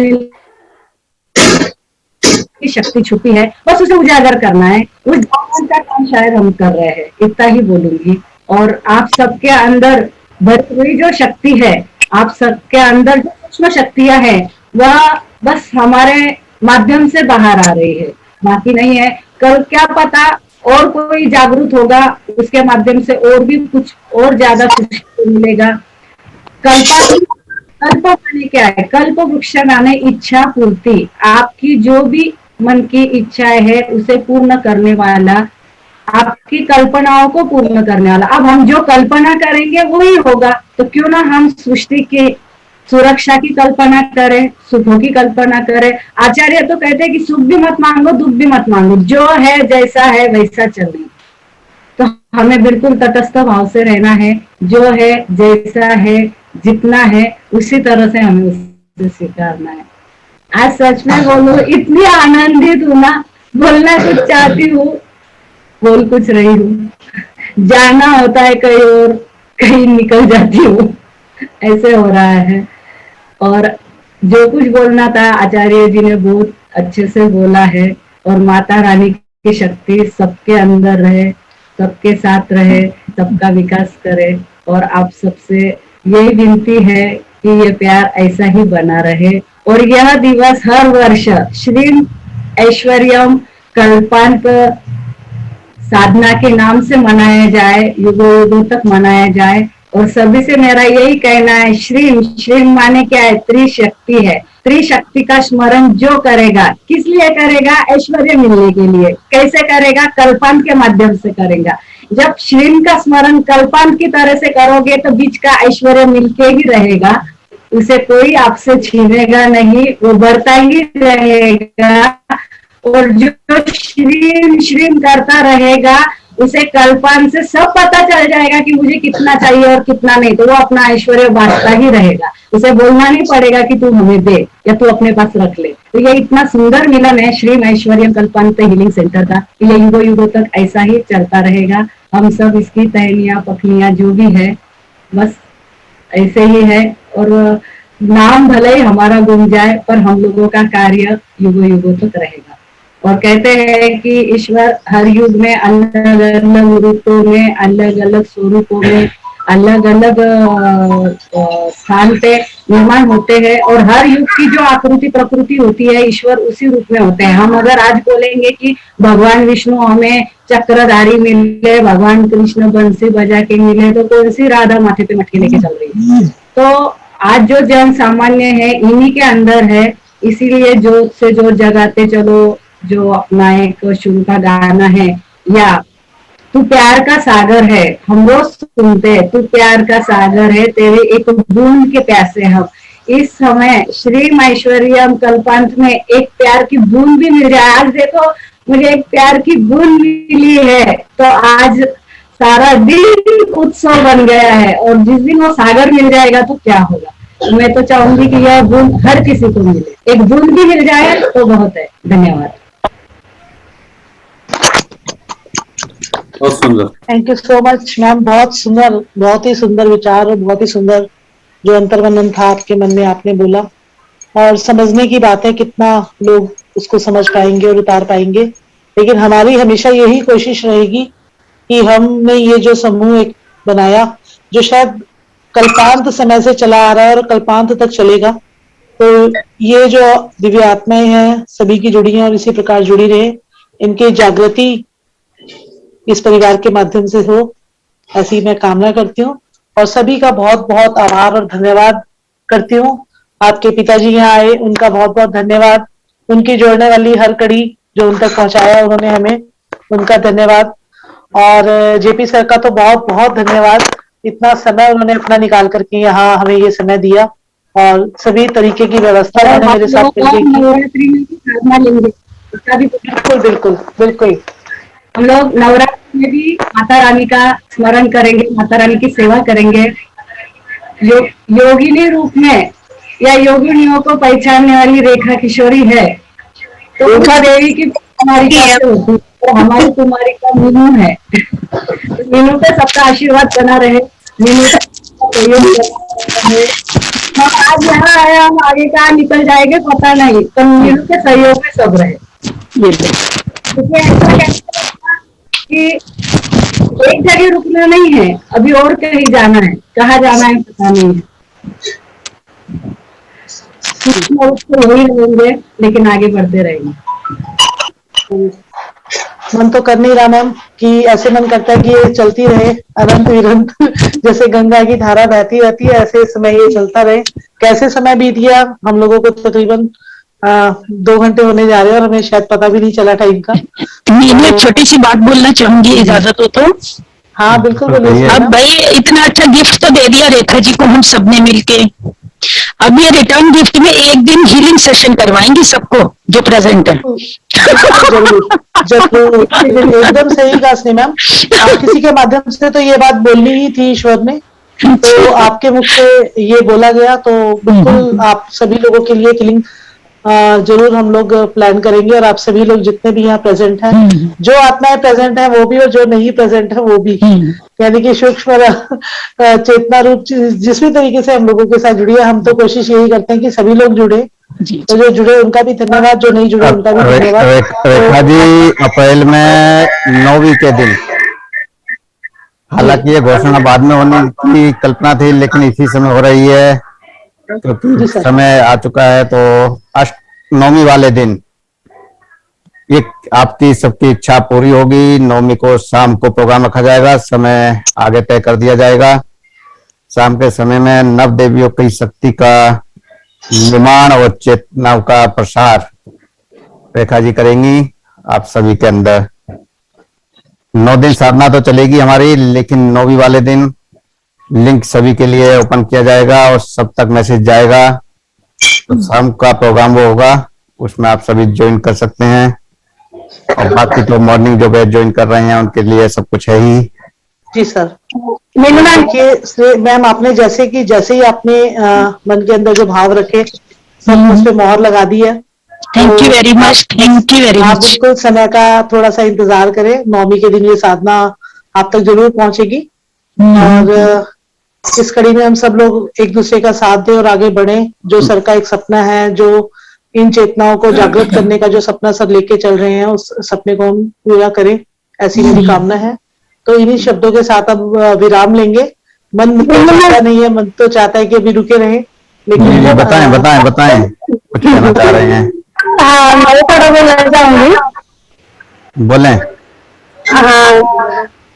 की शक्ति छुपी है, बस उसे उजागर करना है। उस जागरण का काम शायद हम कर रहे हैं, इतना ही बोलूंगी। और आप सबके अंदर भरी हुई जो शक्ति है, आप सबके अंदर जो सूक्ष्म शक्तियां हैं, वह बस हमारे माध्यम से बाहर आ रही है, बाकी नहीं है। कल क्या पता और कोई जागरूक होगा, उसके माध्यम से और भी कुछ और ज्यादा कुछ मिलेगा। कल्प माने क्या है? कल्प वृक्ष माने इच्छा पूर्ति। आपकी जो भी मन की इच्छाएं है उसे पूर्ण करने वाला, आपकी कल्पनाओं को पूर्ण करने वाला। अब हम जो कल्पना करेंगे वही होगा, तो क्यों ना हम सृष्टि की सुरक्षा की कल्पना करें, सुखों की कल्पना करें। आचार्य तो कहते हैं कि सुख भी मत मांगो, दुख भी मत मांगो, जो है जैसा है वैसा चले। तो हमें बिल्कुल तटस्थ भाव से रहना है, जो है जैसा है जितना है उसी तरह से हमें उसे स्वीकारना है। आज सच में बोलो इतनी आनंदित हूँ ना, बोलना कुछ चाहती हूँ बोल कुछ रही हूँ, जाना होता है कहीं और कहीं निकल जाती हूँ, ऐसे हो रहा है। और जो कुछ बोलना था आचार्य जी ने बहुत अच्छे से बोला है। और माता रानी की शक्ति सबके अंदर रहे, सबके साथ रहे, सबका विकास करे। और आप सबसे यही विनती है कि ये प्यार ऐसा ही बना रहे। और यह दिवस हर वर्ष श्री ऐश्वर्यम कल्पांत साधना के नाम से मनाया जाए, युगों युगों तक मनाया जाए। और सभी से मेरा यही कहना है, श्रीम माने क्या है? त्रिशक्ति है। त्रिशक्ति का स्मरण जो करेगा, किस लिए करेगा? ऐश्वर्य मिलने के लिए। कैसे करेगा? कल्पांत के माध्यम से करेगा। जब श्रीम का स्मरण कल्पांत की तरह से करोगे तो बीच का ऐश्वर्य मिलके ही रहेगा, उसे कोई आपसे छीनेगा नहीं, वो बढ़ता ही रहेगा। और जो श्रीम श्रीम करता रहेगा उसे कल्पांत से सब पता चल जाएगा कि मुझे कितना चाहिए और कितना नहीं, तो वो अपना ऐश्वर्य बांटता ही रहेगा। उसे बोलना नहीं पड़ेगा कि तू हमें दे या तू अपने पास रख ले। तो ये इतना सुंदर मिलन है श्रीम ऐश्वर्य कल्पांत हीलिंग सेंटर का, ये युगों युगों तक ऐसा ही चलता रहेगा। हम सब इसकी टहनियां पखनियां जो भी है बस ऐसे ही है, और नाम भले ही हमारा गुम जाए पर हम लोगों का कार्य युगों युगों तक रहेगा। और कहते हैं कि ईश्वर हर युग में अलग अलग रूपों में, अलग अलग स्वरूपों में, अलग अलग स्थान पे निर्माण होते हैं, और हर युग की जो आकृति प्रकृति होती है ईश्वर उसी रूप में होते हैं। हम अगर आज बोलेंगे कि भगवान विष्णु हमें चक्रधारी मिले, भगवान कृष्ण बंसी बजा के मिले, तो कौन सी राधा माथे पे मटके लेके चल रही है? तो आज जो जन सामान्य है इन्हीं के अंदर है, इसीलिए जोत से जोत जगाते चलो जो अपना एक शुरू का गाना है, या तू प्यार का सागर है, हम रोज सुनते हैं तू प्यार का सागर है, तेरे एक बूंद के प्यासे हम। इस समय श्री ऐश्वर्यम कल्पांत में एक प्यार की बूंद भी मिल जाए। आज देखो मुझे एक प्यार की बूंद मिली है, तो आज सारा दिन उत्सव बन गया है। और जिस दिन वो सागर मिल जाएगा तो क्या होगा? मैं तो चाहूंगी कि यह बूंद हर किसी को मिले, एक बूंद भी मिल जाए तो बहुत है। धन्यवाद। बहुत सुंदर, thank you so much ma'am, बहुत सुंदर, बहुत ही सुंदर विचार और बहुत ही सुंदर जो अंतर्मनन था आपके मन में, आपने बोला। और समझने की बात है कितना लोग उसको समझ पाएंगे और उतार पाएंगे, लेकिन हमारी हमेशा यही कोशिश रहेगी कि हमने ये जो समूह एक बनाया जो शायद कल्पांत समय से चला आ रहा है और कल्पांत तक चलेगा, तो ये जो दिव्य आत्माएं हैं सभी की जुड़ी हैं और इसी प्रकार जुड़ी रहे, इनकी जागृति इस परिवार के माध्यम से हो, ऐसी मैं कामना करती हूँ। और सभी का बहुत बहुत आभार और धन्यवाद करती हूँ। आपके पिताजी यहाँ आए, उनका बहुत बहुत धन्यवाद। उनकी जोड़ने वाली हर कड़ी जो उन तक पहुंचाया उन्होंने हमें, उनका धन्यवाद। और जेपी सर का तो बहुत बहुत धन्यवाद, इतना समय उन्होंने अपना निकाल करके यहाँ हमें ये समय दिया और सभी तरीके की व्यवस्था उन्होंने मेरे साथ बिल्कुल बिल्कुल बिल्कुल। हम लोग नवरात्रि में भी माता रानी का स्मरण करेंगे, माता रानी की सेवा करेंगे, योगिनी रूप में या योगिनियों को पहचानने वाली रेखा किशोरी है, तो रेखा देवी की कुमारी तो हमारी कुमारी का मीनू है। तो मीनू पे सबका आशीर्वाद बना रहे, मीनू हम आज यहाँ आए, हम आगे कहाँ निकल जाएंगे पता नहीं, तो मीनू के सहयोग में सब रहे। कि एक जगह रुकना नहीं है, अभी और कहीं जाना है, कहाँ जाना है पता नहीं है, वही रहेंगे लेकिन आगे बढ़ते रहेंगे। मन तो कर नहीं रहा मैम कि ऐसे मन करता है कि ये चलती रहे अनंत विरंत, जैसे गंगा की धारा बहती रहती है ऐसे समय ये चलता रहे। कैसे समय बीत गया, हम लोगों को तकरीबन 2 घंटे होने जा रहे हैं और हमें शायद पता भी नहीं चला टाइम का। मैं एक छोटी सी बात बोलना चाहूंगी, इजाजत हो तो? हाँ बिल्कुल बोलिए। अब भाई इतना अच्छा गिफ्ट तो दे दिया रेखा जी को हम सबने मिलके, अब ये रिटर्न गिफ्ट में एक दिन हीलिंग सेशन करवाएंगे सबको जो प्रेजेंट है। जरूर जरूर, एकदम सही कहा आपने मैम। किसी के माध्यम से तो ये बात बोलनी ही थी ईश्वर ने, तो आपके मुख से ये बोला गया, तो बिल्कुल आप सभी लोगों के लिए हीलिंग जरूर हम लोग प्लान करेंगे। और आप सभी लोग जितने भी यहाँ प्रेजेंट हैं, जो आत्माएं प्रेजेंट है वो भी और जो नहीं प्रेजेंट है वो भी, यानी कि सूक्ष्म चेतना रूप जिस भी तरीके से हम लोगों के साथ जुड़ी है, हम तो कोशिश यही करते हैं कि सभी लोग जुड़े। तो जो जुड़े उनका भी धन्यवाद, जो नहीं जुड़े उनका भी धन्यवाद। रेखा जी, अप्रैल में 9वीं के दिन, हालांकि ये घोषणा बाद में होने की कल्पना थी, लेकिन इसी समय हो रही है क्योंकि समय आ चुका है। तो 9वीं वाले दिन एक आपकी सबकी इच्छा पूरी होगी। 9वीं को शाम को प्रोग्राम रखा जाएगा, समय आगे तय कर दिया जाएगा। शाम के समय में नव देवियों की शक्ति का निर्माण और चेतना का प्रसार रेखा जी करेंगी आप सभी के अंदर। 9 दिन साधना तो चलेगी हमारी, लेकिन 9वीं वाले दिन लिंक सभी के लिए ओपन किया जाएगा और सब तक मैसेज जाएगा। तो शाम का प्रोग्राम वो होगा, उसमें आप सभी ज्वाइन कर सकते हैं। और बाकी तो मॉर्निंग जो बैच ज्वाइन कर रहे हैं उनके लिए सब कुछ है ही। जी सर। देखिए मैम, आपने जैसे ही आपने मन के अंदर जो भाव रखे सब उस पे मोहर लगा दी है। Thank you very much, thank you very आप मच। बिल्कुल समय का थोड़ा सा इंतजार करें, 9वीं के दिन ये साधना आप तक जरूर पहुंचेगी। और इस कड़ी में हम सब लोग एक दूसरे का साथ दें और आगे बढ़ें। जो सर का एक सपना है, जो इन चेतनाओं को जागृत करने का जो सपना सर लेके चल रहे हैं, उस सपने को हम पूरा करें, ऐसी मेरी कामना है। तो इन्हीं शब्दों के साथ अब विराम लेंगे। मन तो चाहता नहीं है, मन तो चाहता है कि अभी रुके रहें, लेकिन बताएं बताएं बताएं कुछ कहना चाह रहे हैं। हाँ, मैं थोड़ा बोलना चाहूंगी। बोलें। हाँ,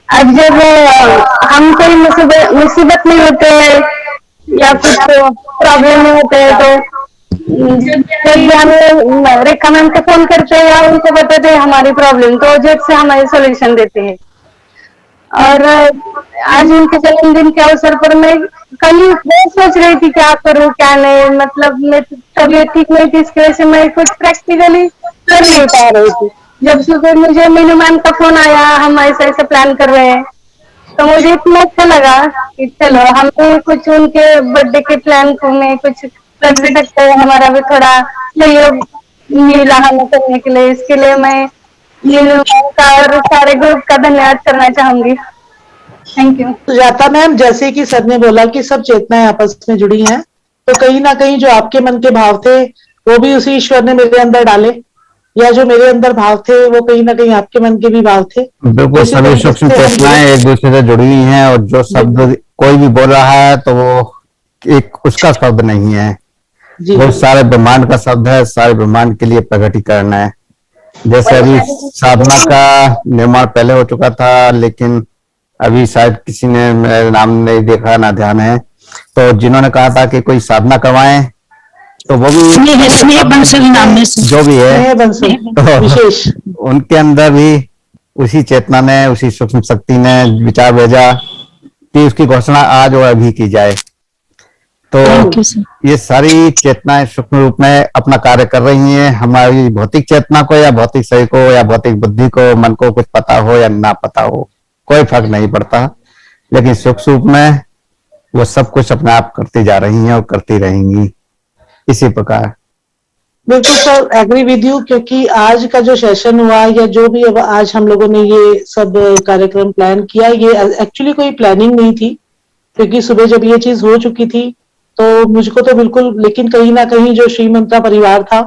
अब जब हम कोई मुसीबत में होते हैं या कुछ प्रॉब्लम में होते हैं, तो जब हमें रेखा मैम को फोन करते हैं या उनको बताते हैं हमारी प्रॉब्लम, तो झट से हमारे सोल्यूशन देते हैं। और आज उनके जन्मदिन के अवसर पर मैं कल बहुत सोच रही थी क्या करूं क्या नहीं, मतलब मैं तबीयत ठीक नहीं थी, इसकी वजह से मैं कुछ प्रैक्टिकली कर नहीं पा रही थी। जब सुबह मुझे मीनू मैम का फोन आया, हम ऐसे प्लान कर रहे हैं, तो मुझे इतना अच्छा लगा कि चलो हम भी कुछ उनके बर्थडे के प्लान में कुछ कर भी सकते हैं, हमारा भी थोड़ा सहयोग मिला हमें करने के लिए। इसके लिए मैं मीनू मैम का और सारे ग्रुप का धन्यवाद करना चाहूंगी। Thank you. सुजाता मैम, जैसे कि सर ने बोला कि सब चेतनाएं आपस में जुड़ी हैं, तो कहीं ना कहीं जो आपके मन के भाव थे वो भी उसी ईश्वर ने मेरे अंदर डाले, या जो मेरे अंदर भाव थे वो कहीं ना कहीं आपके मन के भी भाव थे। बिल्कुल, सभी सूक्ष्म चेतनाएं एक दूसरे से जुड़ी हुई हैं, और जो शब्द कोई भी बोल रहा है तो वो एक उसका शब्द नहीं है, वो सारे ब्रह्मांड का शब्द है, सारे ब्रह्मांड के लिए प्रकटीकरण है। जैसे अभी साधना का निर्माण पहले हो चुका था, लेकिन अभी शायद किसी ने मेरा नाम नहीं देखा, ना ध्यान है, तो जिन्होंने कहा था कि कोई साधना करवाएं, तो वो भी जो भी है तो विशेष उनके अंदर भी उसी चेतना ने, उसी सूक्ष्म शक्ति ने विचार भेजा कि उसकी घोषणा आज और अभी की जाए। तो ये सारी चेतनाएं सूक्ष्म रूप में अपना कार्य कर रही हैं। हमारी भौतिक चेतना को या भौतिक शरीर को या भौतिक बुद्धि को, मन को कुछ पता हो या ना पता हो, कोई फर्क नहीं पड़ता, लेकिन सूक्ष्म रूप में वो सब कुछ अपने आप करती जा रही हैं और करती रहेंगी इसी प्रकार। बिल्कुल सर, एग्री विद यू, क्योंकि आज का जो सेशन हुआ या जो भी अब आज हम लोगों ने ये सब कार्यक्रम प्लान किया, ये एक्चुअली कोई प्लानिंग नहीं थी, क्योंकि सुबह जब ये चीज हो चुकी थी तो मुझको तो बिल्कुल, लेकिन कहीं ना कहीं जो श्री मंत्रा परिवार था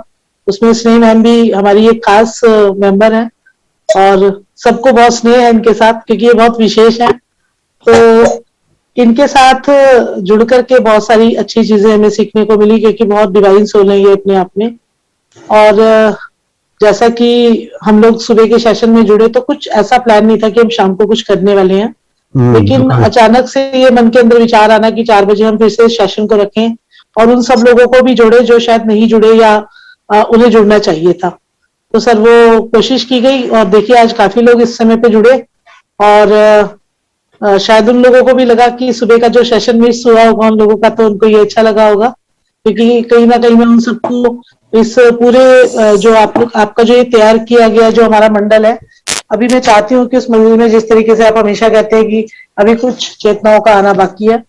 उसमें स्नेह मैम भी हमारी एक खास मेंबर है, और सबको बहुत स्नेह है इनके साथ, क्योंकि ये बहुत विशेष है। तो इनके साथ जुड़ करके बहुत सारी अच्छी चीजें हमें सीखने को मिली, क्योंकि बहुत डिवाइन सोल है ये अपने आप में। और जैसा कि हम लोग सुबह के सेशन में जुड़े तो कुछ ऐसा प्लान नहीं था कि हम शाम को कुछ करने वाले हैं, लेकिन अचानक से ये मन के अंदर विचार आना कि 4 बजे हम फिर से सेशन को रखें और उन सब लोगों को भी जोड़े जो शायद नहीं जुड़े या उन्हें जुड़ना चाहिए था। तो सर वो कोशिश की गई, और देखिए आज काफी लोग इस समय पे जुड़े, और शायद उन लोगों को भी लगा कि सुबह का जो सेशन मिस हुआ होगा उन लोगों का, तो उनको ये अच्छा लगा होगा, क्योंकि कहीं ना कहीं मैं उन सबको इस पूरे जो आपका जो ये तैयार किया गया जो हमारा मंडल है, अभी मैं चाहती हूँ कि उस मंडल में जिस तरीके से आप हमेशा कहते हैं कि अभी कुछ चेतनाओं का आना बाकी है,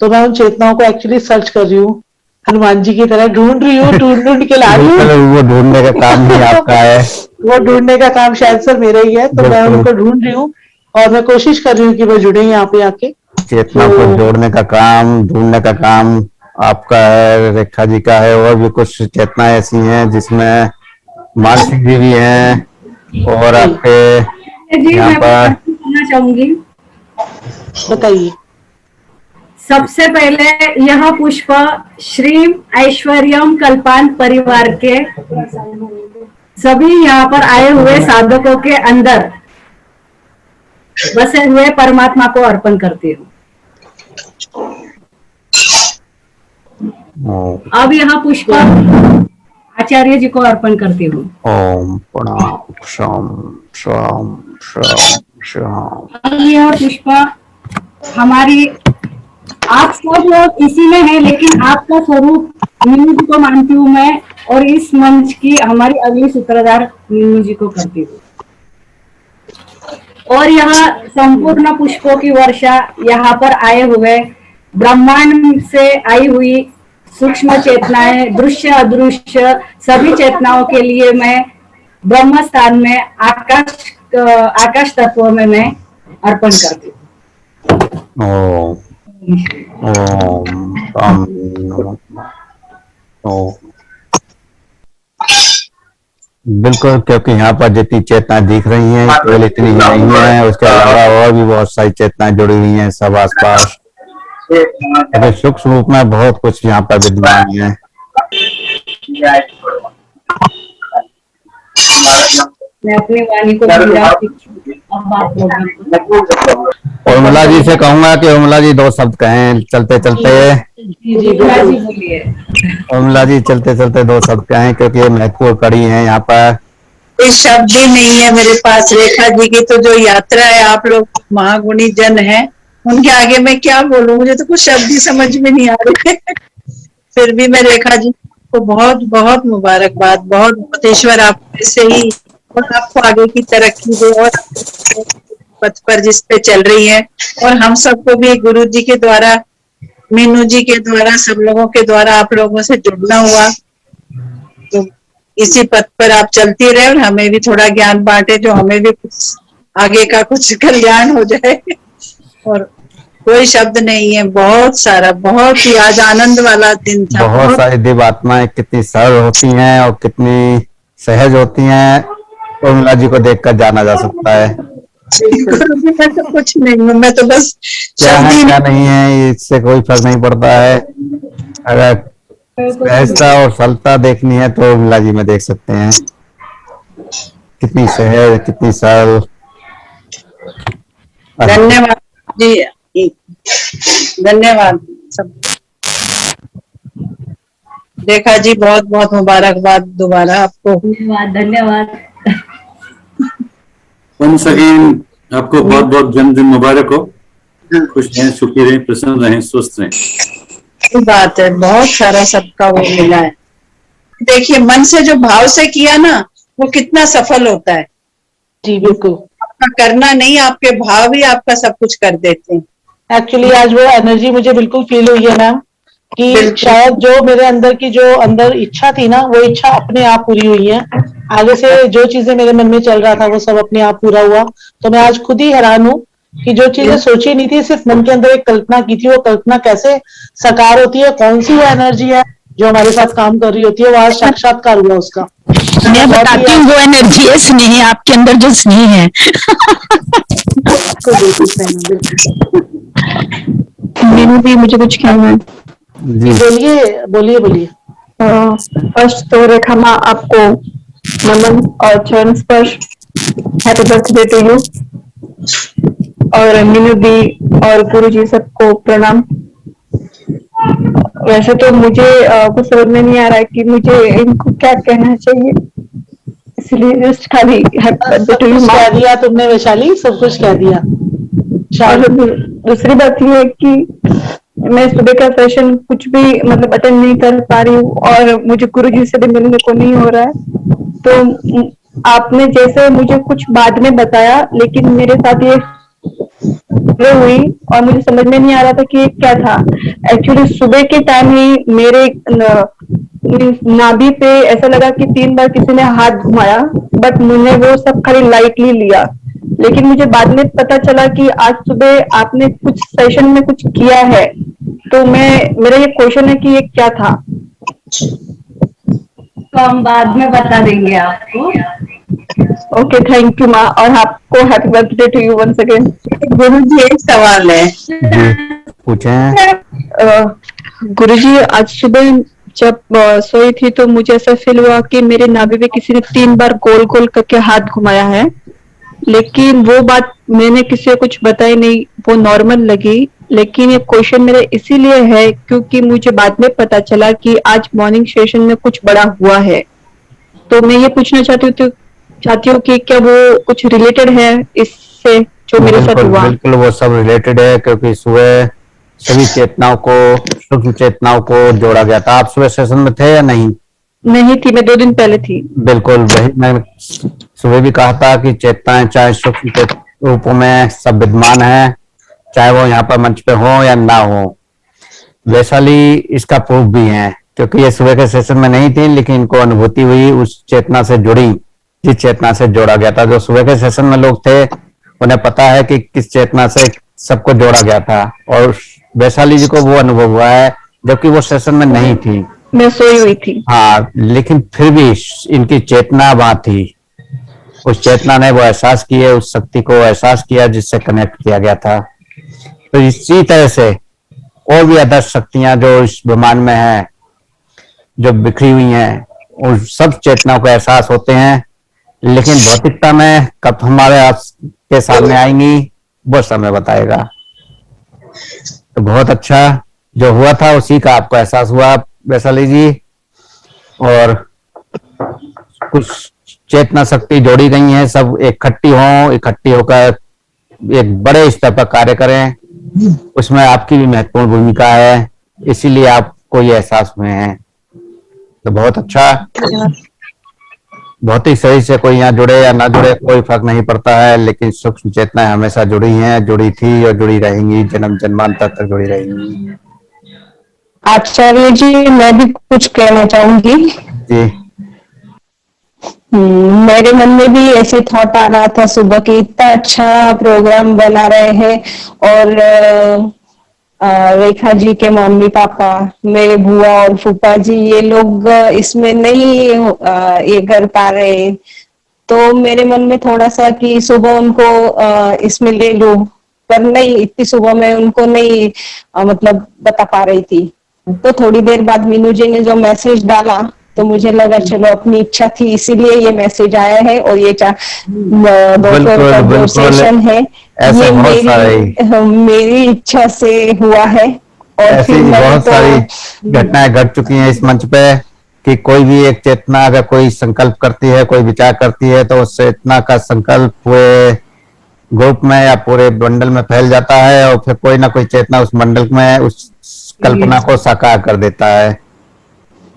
तो मैं उन चेतनाओं को एक्चुअली सर्च कर रही हूँ, हनुमान जी की तरह ढूंढ रही हूँ, ढूंढ के ला रही हूँ। वो ढूंढने का काम ही आपका है। वो ढूंढने का काम शायद सर मेरा ही है, तो मैं उनको ढूंढ रही हूँ और मैं कोशिश कर रही हूँ कि वो जुड़े यहाँ पे आके। चेतना को जोड़ने का काम, ढूंढने का काम आपका है, रेखा जी का है, और भी कुछ चेतनाएं ऐसी हैं जिसमें मानसिक जी भी हैं, और आपके यहाँ पर कहना चाहूंगी। बताइए। सबसे पहले यह पुष्प श्री ऐश्वर्यम कल्पान परिवार के सभी यहाँ पर आए हुए साधकों के अंदर बसे हुए परमात्मा को अर्पण करती हूँ। अब यह पुष्प आचार्य जी को अर्पण करती हूँ। ओम प्रणाम शाम शाम शाम शाम। यह पुष्प हमारी आप सब लोग इसी में है, लेकिन आपका स्वरूप मीनू जी को मानती हूँ मैं, और इस मंच की हमारी अगली सूत्रधार मीनू जी को करती हूँ। और यहाँ संपूर्ण पुष्पों की वर्षा यहाँ पर आए हुए ब्रह्मांड से आई हुई सूक्ष्म चेतनाएं, दृश्य अदृश्य सभी चेतनाओं के लिए मैं ब्रह्म स्थान में आकाश तत्व में मैं अर्पण करती हूँ। ओम ओम बिल्कुल, क्योंकि यहाँ पर जितनी चेतनाएं दिख रही हैं केवल इतनी ही नहीं है, उसके अलावा और भी बहुत सारी चेतनाएं जुड़ी हुई हैं सब आसपास। अगर सूक्ष्म रूप में बहुत कुछ यहाँ पर विद्यमान है। मैं अपनी वाणी को उर्मिला जी से कहूंगा कि उर्मिला जी 2 शब्द कहें चलते चलते। उर्मिला जी चलते चलते 2 शब्द कहें, क्योंकि ये महत्वपूर्ण कड़ी है यहाँ पर। कोई शब्द ही नहीं है मेरे पास। रेखा जी की तो जो यात्रा है, आप लोग महागुणी जन हैं, उनके आगे मैं क्या बोलूं, मुझे तो कुछ शब्द ही समझ में नहीं आ रहे। फिर भी मैं रेखा जी को बहुत बहुत मुबारकबाद, बहुत बहुत ईश्वर आप ऐसे ही और आपको आगे की तरक्की दे और पथ पर जिस पे चल रही है, और हम सबको भी गुरु जी के द्वारा, मीनू जी के द्वारा, सब लोगों के द्वारा आप लोगों से जुड़ना हुआ, तो इसी पथ पर आप चलती रहे और हमें भी थोड़ा ज्ञान बांटे, जो हमें भी कुछ आगे का कुछ कल्याण हो जाए। और कोई शब्द नहीं है, बहुत सारा, बहुत ही आज आनंद वाला दिन था। बहुत सारी दिव्य आत्माएं कितनी सरल होती हैं और कितनी सहज होती हैं, उर्मिला जी को देखकर जाना जा सकता है। मैं तो कुछ नहीं हूँ, मैं तो बस क्या है क्या नहीं है इससे कोई फर्क नहीं पड़ता है। अगर सहजता और सरलता देखनी है तो उर्मिला जी में देख सकते हैं, कितनी सहज कितनी सरल। धन्यवाद जी, धन्यवाद सब। रेखा जी बहुत बहुत मुबारकबाद दोबारा आपको। धन्यवाद धन्यवाद। वंस अगेन आपको बहुत बहुत जन्मदिन मुबारक हो। खुश रहें, सुखी रहें, प्रसन्न रहें, स्वस्थ रहें। बात है, बहुत सारा सबका वो मिला है। देखिए, मन से जो भाव से किया ना, वो कितना सफल होता है। जी बिल्कुल, आपका करना नहीं, आपके भाव ही आपका सब कुछ कर देते हैं। एक्चुअली आज वो एनर्जी मुझे बिल्कुल फील हुई है मैम, कि शायद जो मेरे अंदर की जो अंदर इच्छा थी ना, वो इच्छा अपने आप पूरी हुई है। आगे से जो चीजें मेरे मन में चल रहा था वो सब अपने आप पूरा हुआ। तो मैं आज खुद ही हैरान हूँ कि जो चीजें सोची नहीं थी, सिर्फ मन के अंदर एक कल्पना की थी, वो कल्पना कैसे साकार होती है, कौन सी वो एनर्जी है जो हमारे साथ काम कर रही होती है, वो आज साक्षात्कार हुआ उसका। मैं बताती हूँ, वो एनर्जी है स्नेह, आपके अंदर जो स्नेह है। मीनू भी मुझे कुछ कहना है। बोलिए बोलिए बोलिए। फर्स्ट तो रेखा माँ आपको नमन और चरण स्पर्श, हैप्पी बर्थडे टू यू। और मीनू दी और गुरु जी सबको प्रणाम। वैसे तो मुझे कुछ समझ में नहीं आ रहा है कि मुझे इनको क्या कहना चाहिए, इसलिए जस्ट खाली हैप्पी बर्थडे टू यू। कह दिया तुमने वैशाली, सब कुछ कह दिया। दूसरी बात यह है कि मैं सुबह का सेशन कुछ भी मतलब अटेंड नहीं कर पा रही हूँ, और मुझे गुरुजी से भी मिलने को नहीं हो रहा है। तो आपने जैसे मुझे कुछ बाद में बताया, लेकिन मेरे साथ ये हुई और मुझे समझ में नहीं आ रहा था कि क्या था। एक्चुअली सुबह के टाइम ही मेरे नाभि पे ऐसा लगा कि 3 बार किसी ने हाथ घुमाया, बट मैंने वो सब खाली लाइटली लिया। लेकिन मुझे बाद में पता चला कि आज सुबह आपने कुछ सेशन में कुछ किया है, तो मेरा ये क्वेश्चन है कि ये क्या था। तो हम बाद में बता देंगे आपको। ओके, थैंक यू माँ, और आपको happy birthday to you once again. Guru ji एक सवाल है, पूछें। गुरुजी आज सुबह जब सोई थी तो मुझे ऐसा फील हुआ कि मेरे नाभि पे किसी ने 3 बार गोल गोल करके हाथ घुमाया है, लेकिन वो बात मैंने किसी को कुछ बताई नहीं, वो नॉर्मल लगी। लेकिन ये क्वेश्चन मेरा इसीलिए है क्योंकि मुझे बाद में पता चला कि आज मॉर्निंग सेशन में कुछ बड़ा हुआ है, तो मैं ये पूछना चाहती हूँ कि क्या वो कुछ रिलेटेड है इससे जो मेरे साथ बिल्कुल हुआ? बिल्कुल वो सब रिलेटेड है, क्योंकि सुबह सभी चेतनाओं को, सूक्ष्म चेतनाओं को जोड़ा गया था। आप सुबह सेशन में थे या नहीं? नहीं थी, मैं 2 दिन पहले थी। बिल्कुल, वही मैं सुबह भी कहा था कि चेतनाएं चाहे सूक्ष्म रूपों में सब विद्यमान है, चाहे वो यहाँ पर मंच पे हो या ना हो। वैशाली इसका प्रूफ भी है, क्योंकि ये सुबह के सेशन में नहीं थी, लेकिन इनको अनुभूति हुई उस चेतना से जुड़ी, जिस चेतना से जोड़ा गया था। जो सुबह के सेशन में लोग थे उन्हें पता है कि किस चेतना से सबको जोड़ा गया था, और वैशाली जी को वो अनुभव हुआ है, जबकि वो सेशन में नहीं थी, मैं सोई हुई थी। हाँ, लेकिन फिर भी इनकी चेतना वहां थी। उस चेतना ने वो एहसास किए, उस शक्ति को एहसास किया जिससे कनेक्ट किया गया था। तो इसी तरह से और भी आदर्श शक्तियां जो इस ब्रह्मांड में है, जो बिखरी हुई हैं, उन सब चेतनाओं का एहसास होते हैं, लेकिन भौतिकता में कब हमारे आप के सामने आएंगी वो समय बताएगा। तो बहुत अच्छा जो हुआ था उसी का आपको एहसास हुआ वैशाली जी, और कुछ चेतना शक्ति जोड़ी गई है, सब इकट्ठी होकर एक बड़े स्तर पर कार्य करें, उसमें आपकी भी महत्वपूर्ण भूमिका है, इसीलिए आपको ये एहसास हुए हैं। तो बहुत अच्छा, भौतिक शरीर से कोई यहाँ जुड़े या ना जुड़े कोई फर्क नहीं पड़ता है, लेकिन सूक्ष्म चेतनाएं हमेशा जुड़ी हैं, जुड़ी थी और जुड़ी रहेंगी, जन्म जन्मांतर तक जुड़ी रहेंगी। आचार्य जी, मैं भी कुछ कहना चाहूंगी जी। मेरे मन में भी ऐसे थॉट आ रहा था सुबह की, इतना अच्छा प्रोग्राम बना रहे हैं, और रेखा जी के मम्मी पापा, मेरे बुआ और फूफा जी, ये लोग इसमें नहीं ये कर पा रहे, तो मेरे मन में थोड़ा सा कि सुबह उनको इसमें ले लूं, पर नहीं, इतनी सुबह में उनको नहीं मतलब बता पा रही थी। तो थोड़ी देर बाद मीनू जी ने जो मैसेज डाला तो मुझे लगा चलो अपनी इच्छा थी इसीलिए ये मैसेज आया है, और ये दोपहर का जो सेशन है ये मेरी इच्छा से हुआ है। और ऐसी बहुत सारी घटनाएं घट चुकी हैं इस मंच पे कि कोई भी एक चेतना अगर कोई संकल्प करती है, कोई विचार करती है, तो उस चेतना का संकल्प पूरे ग्रुप में या पूरे मंडल में फैल जाता है, और फिर कोई ना कोई चेतना उस मंडल में उस कल्पना को साकार कर देता है।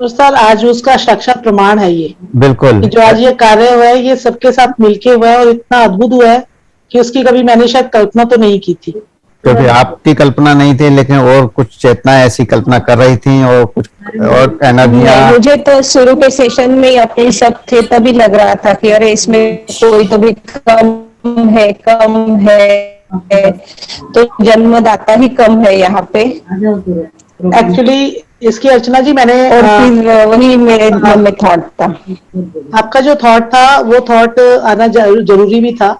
तो सर आज उसका साक्षात प्रमाण है ये, बिल्कुल, जो आज ये कार्य हुआ है ये सबके साथ मिलके हुआ है, और इतना अद्भुत हुआ है कि उसकी कभी मैंने शायद कल्पना तो नहीं की थी। क्योंकि आपकी कल्पना नहीं थी, लेकिन और कुछ चेतनाएं ऐसी कल्पना कर रही थी, और कुछ और एनर्जियां। मुझे तो शुरू के सेशन में ही अपने सब थे तभी लग रहा था कि अरे इसमें कोई तो भी कम है, तो जन्मदाता ही कम है यहाँ पे। एक्चुअली इसकी अर्चना जी मैंने, और फिर वही मेरे मन में थॉट था। आपका जो थॉट था वो थॉट आना जरूरी भी था,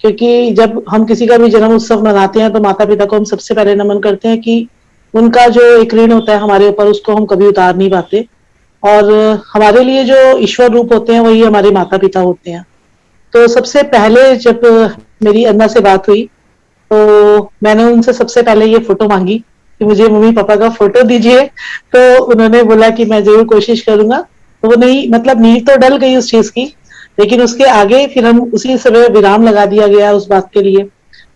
क्योंकि जब हम किसी का भी जन्म उत्सव मनाते हैं तो माता पिता को हम सबसे पहले नमन करते हैं कि उनका जो एक ऋण होता है हमारे ऊपर उसको हम कभी उतार नहीं पाते, और हमारे लिए जो ईश्वर रूप होते हैं वही हमारे माता पिता होते हैं। तो सबसे पहले जब मेरी अन्ना से बात हुई तो मैंने उनसे सबसे पहले ये फोटो मांगी कि मुझे मम्मी पापा का फोटो दीजिए, तो उन्होंने बोला कि मैं जरूर कोशिश करूंगा। तो वो नहीं, मतलब नींव तो डल गई उस चीज की, लेकिन उसके आगे फिर हम उसी समय विराम लगा दिया गया उस बात के लिए।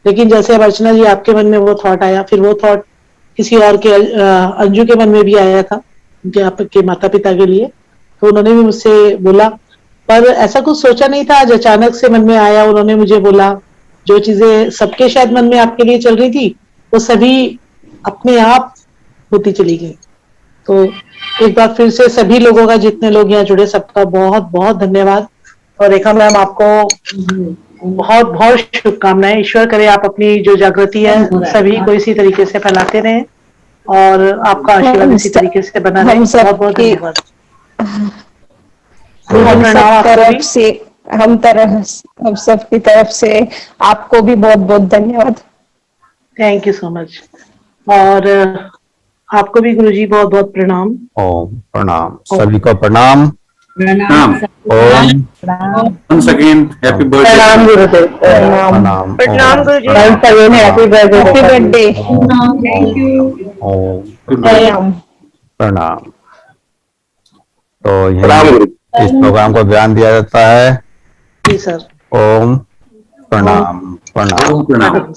लेकिन जैसे अब अर्चना जी आपके मन में वो थॉट आया, फिर वो थॉट किसी और के अंजू के मन में भी आया था उनके आपके माता पिता के लिए, तो उन्होंने भी मुझसे बोला, पर ऐसा कुछ सोचा नहीं था, आज अचानक से मन में आया। उन्होंने मुझे बोला जो चीजें सबके शायद मन में आपके लिए चल रही थी वो सभी अपने आप होती चली गई। तो एक बार फिर से सभी लोगों का, जितने लोग यहाँ जुड़े, सबका बहुत बहुत धन्यवाद। और रेखा मैम आपको बहुत बहुत शुभकामनाएं। ईश्वर करे आप अपनी जो जागृति है सभी को इसी तरीके से फैलाते रहें, और आपका आशीर्वाद इसी तरीके से बना रहे। बहुत बहुत धन्यवाद। हम सबकी तरफ से आपको भी बहुत बहुत धन्यवाद। Thank you so much. और आपको भी गुरुजी बहुत बहुत प्रणाम। ओम प्रणाम, सभी को प्रणाम। प्रणाम। Once again, happy birthday. प्रणाम गुरुदेव। प्रणाम। प्रणाम गुरुजी। Once again happy birthday. Happy birthday. Thank you. प्रणाम। तो प्रणाम यही इस प्रोग्राम को ध्यान दिया जाता है। जी सर। ओम प्रणाम। प्रणाम।